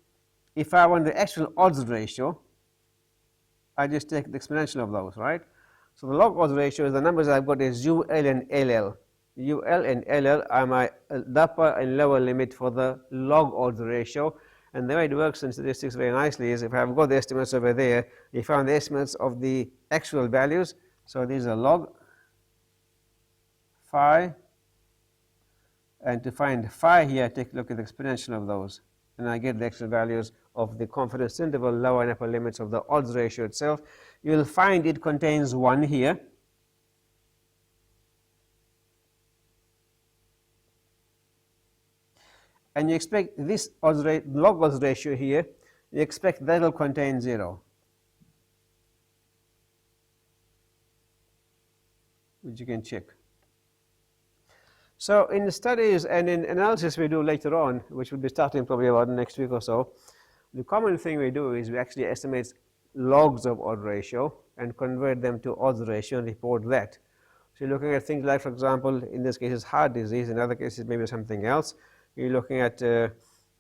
if I want the actual odds ratio, I just take the exponential of those, right? So the log odds ratio is the numbers I've got is UL and LL. UL and LL are my upper and lower limit for the log odds ratio. And the way it works in statistics very nicely is if I've got the estimates over there, you found the estimates of the actual values. So these are log phi, and to find phi here, I take a look at the exponential of those, and I get the actual values of the confidence interval, lower and upper limits of the odds ratio itself. You will find it contains 1 here. And you expect this log odds ratio here, you expect that will contain 0. Which you can check. So in the studies and in analysis we do later on, which will be starting probably about next week or so, the common thing we do is we actually estimate logs of odd ratio and convert them to odds ratio and report that. So you're looking at things like, for example, in this case it's heart disease, in other cases maybe something else. You're looking at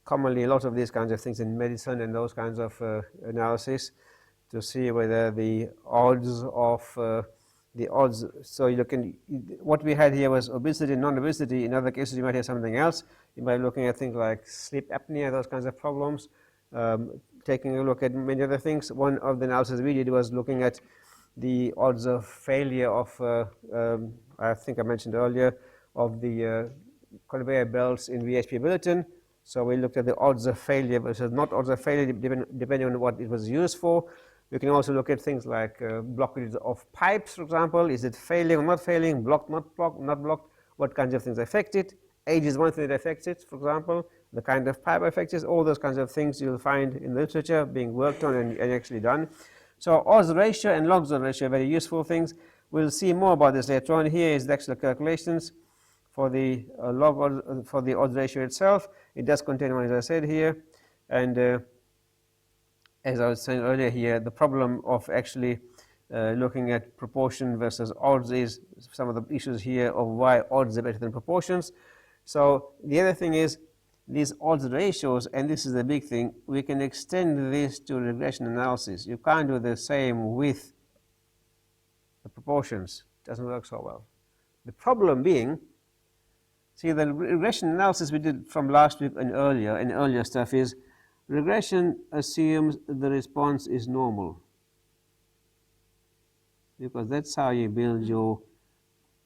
commonly a lot of these kinds of things in medicine and those kinds of analysis to see whether the odds of so you look in, what we had here was obesity, non-obesity. In other cases you might have something else. You might be looking at things like sleep apnea, those kinds of problems, taking a look at many other things. One of the analysis we did was looking at the odds of failure of, I think I mentioned earlier, of the conveyor belts in VHP bulletin. So we looked at the odds of failure versus not odds of failure depending on what it was used for. We can also look at things like blockages of pipes, for example. Is it failing or not failing, blocked, not blocked, what kinds of things affect it. Age is one thing that affects it, for example. The kind of pipe affects it, all those kinds of things you'll find in the literature being worked on and actually done. So odds ratio and logs ratio are very useful things. We'll see more about this later on. Here is the actual calculations for the for the odds ratio itself. It does contain one, as I said here, and as I was saying earlier here, the problem of actually looking at proportion versus odds is some of the issues here of why odds are better than proportions. So the other thing is these odds ratios, and this is the big thing, we can extend this to regression analysis. You can't do the same with the proportions. It doesn't work so well. The problem being, see, the regression analysis we did from last week and earlier stuff is regression assumes the response is normal, because that's how you build your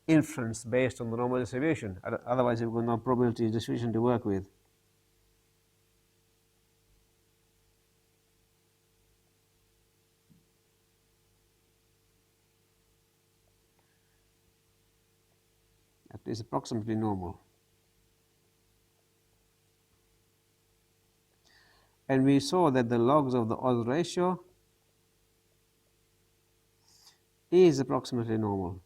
inference based on the normal distribution. Otherwise, you've got no probability distribution to work with. At least approximately normal. And we saw that the logs of the odds ratio is approximately normal.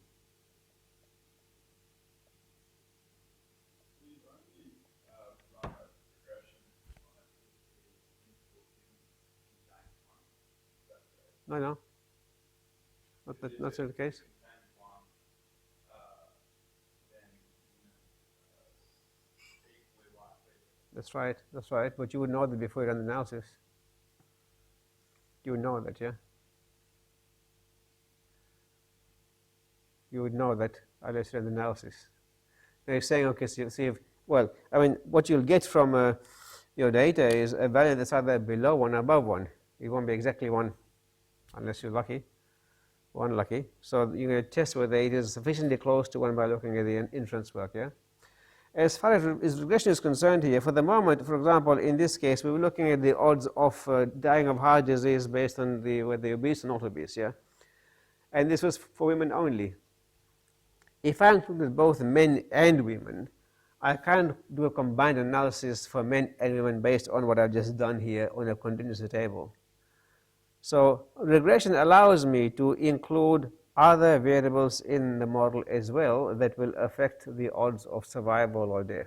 No, not the case. That's right, but you would know that before you run the analysis. You would know that, yeah? You would know that unless you run the analysis. They're saying, okay, so see if, well, I mean, what you'll get from your data is a value that's either below 1 or above 1. It won't be exactly 1 unless you're lucky, 1 lucky. So you're going to test whether it is sufficiently close to 1 by looking at the inference work, yeah? As far as regression is concerned here, for the moment, for example, in this case, we were looking at the odds of dying of heart disease based on whether you're obese or not obese, yeah? And this was for women only. If I included both men and women, I can't do a combined analysis for men and women based on what I've just done here on a contingency table. So regression allows me to include other variables in the model as well that will affect the odds of survival or death.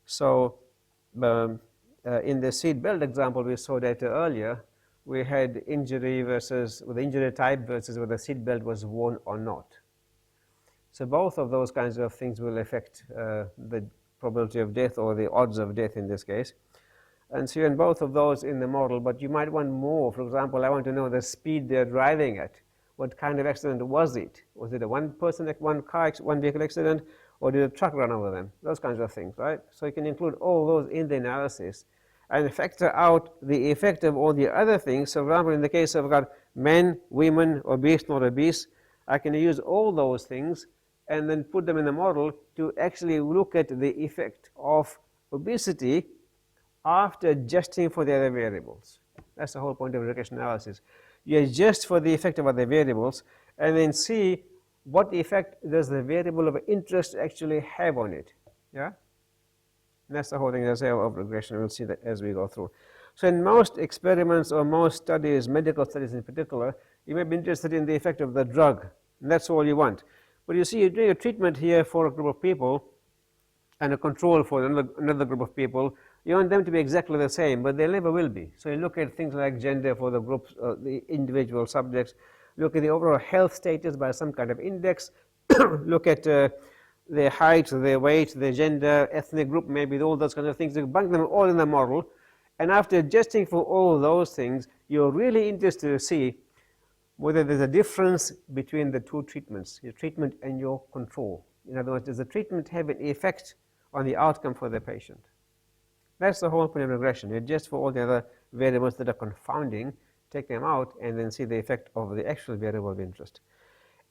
So in the seat belt example we saw data earlier, we had injury versus the injury type versus whether the seat belt was worn or not. So both of those kinds of things will affect the probability of death or the odds of death in this case. And so you want both of those in the model, but you might want more. For example, I want to know the speed they're driving at. What kind of accident was it? Was it a one vehicle accident, or did a truck run over them? Those kinds of things, right? So you can include all those in the analysis and factor out the effect of all the other things. So for example, in the case of men, women, obese, not obese, I can use all those things and then put them in the model to actually look at the effect of obesity after adjusting for the other variables. That's the whole point of regression analysis. You adjust for the effect of other variables and then see what effect does the variable of interest actually have on it. Yeah? And that's the whole thing, as I say, of regression. We'll see that as we go through. So in most experiments or most studies, medical studies in particular, you may be interested in the effect of the drug, and that's all you want. But you see, you're doing a treatment here for a group of people and a control for another group of people. You want them to be exactly the same, but they never will be. So you look at things like gender for the groups, the individual subjects, look at the overall health status by some kind of index, look at their height, their weight, their gender, ethnic group, maybe all those kinds of things. You bunk them all in the model, and after adjusting for all those things, you're really interested to see whether there's a difference between the two treatments, your treatment and your control. In other words, does the treatment have an effect on the outcome for the patient? That's the whole point of regression. You adjust for all the other variables that are confounding, take them out, and then see the effect of the actual variable of interest.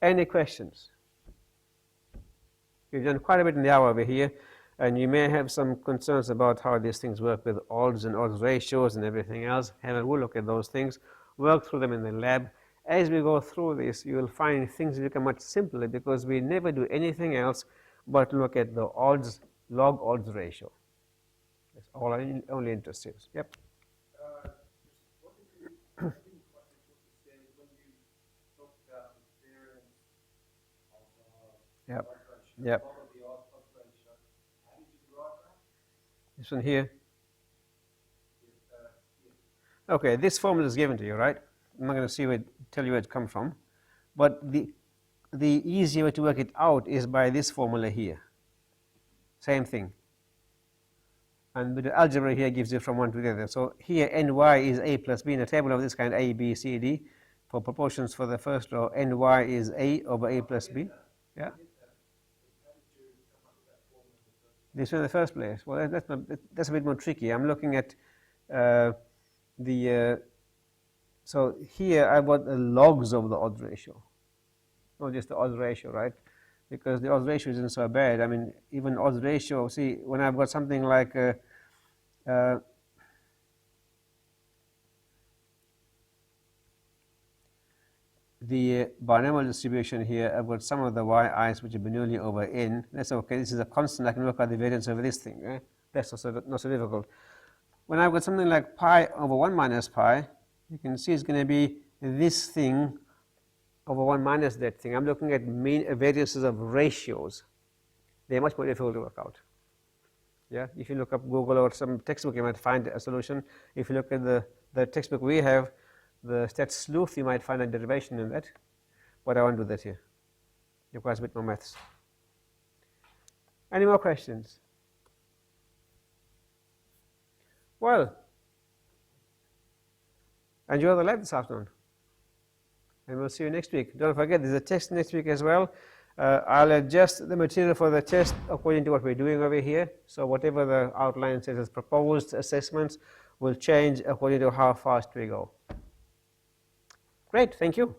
Any questions? We've done quite a bit in the hour over here, and you may have some concerns about how these things work with odds and odds ratios and everything else. Have a look at those things, work through them in the lab. As we go through this, you will find things become much simpler because we never do anything else but look at the odds, log odds ratio. That's all our only interest is. Yep. What did you, I didn't quite get what you said when you talked about the variance of Yep. log ratio, Yep. log of the odds ratio. How did you derive that? This one here. Yes. Okay, this formula is given to you, right? I'm not going to tell you where it comes from, but the easier way to work it out is by this formula here. Same thing. And with the algebra here gives you from 1 to the other. So here ny is a plus b in a table of this kind, a, b, c, d. For proportions for the first row, ny is a over a plus b. Yeah. This in the first place. Well, that's a bit more tricky. I'm looking at so here I've got the logs of the odds ratio, not just the odds ratio, right? Because the odds ratio isn't so bad. I mean, even odds ratio, see, when I've got something like the binomial distribution here, I've got some of the yi's which are Bernoulli over n. That's okay. This is a constant. I can work out the variance over this thing. That's also not so difficult. When I've got something like pi over 1 minus pi, you can see it's going to be this thing over 1 minus that thing. I'm looking at mean variances of ratios. They're much more difficult to work out. Yeah, if you look up Google or some textbook, you might find a solution. If you look at the textbook we have, the STAT sleuth, you might find a derivation in that. But I won't do that here. It requires a bit more maths. Any more questions? Well, enjoy the lab this afternoon. And we'll see you next week. Don't forget, there's a test next week as well. I'll adjust the material for the test according to what we're doing over here. So whatever the outline says as proposed assessments will change according to how fast we go. Great, thank you.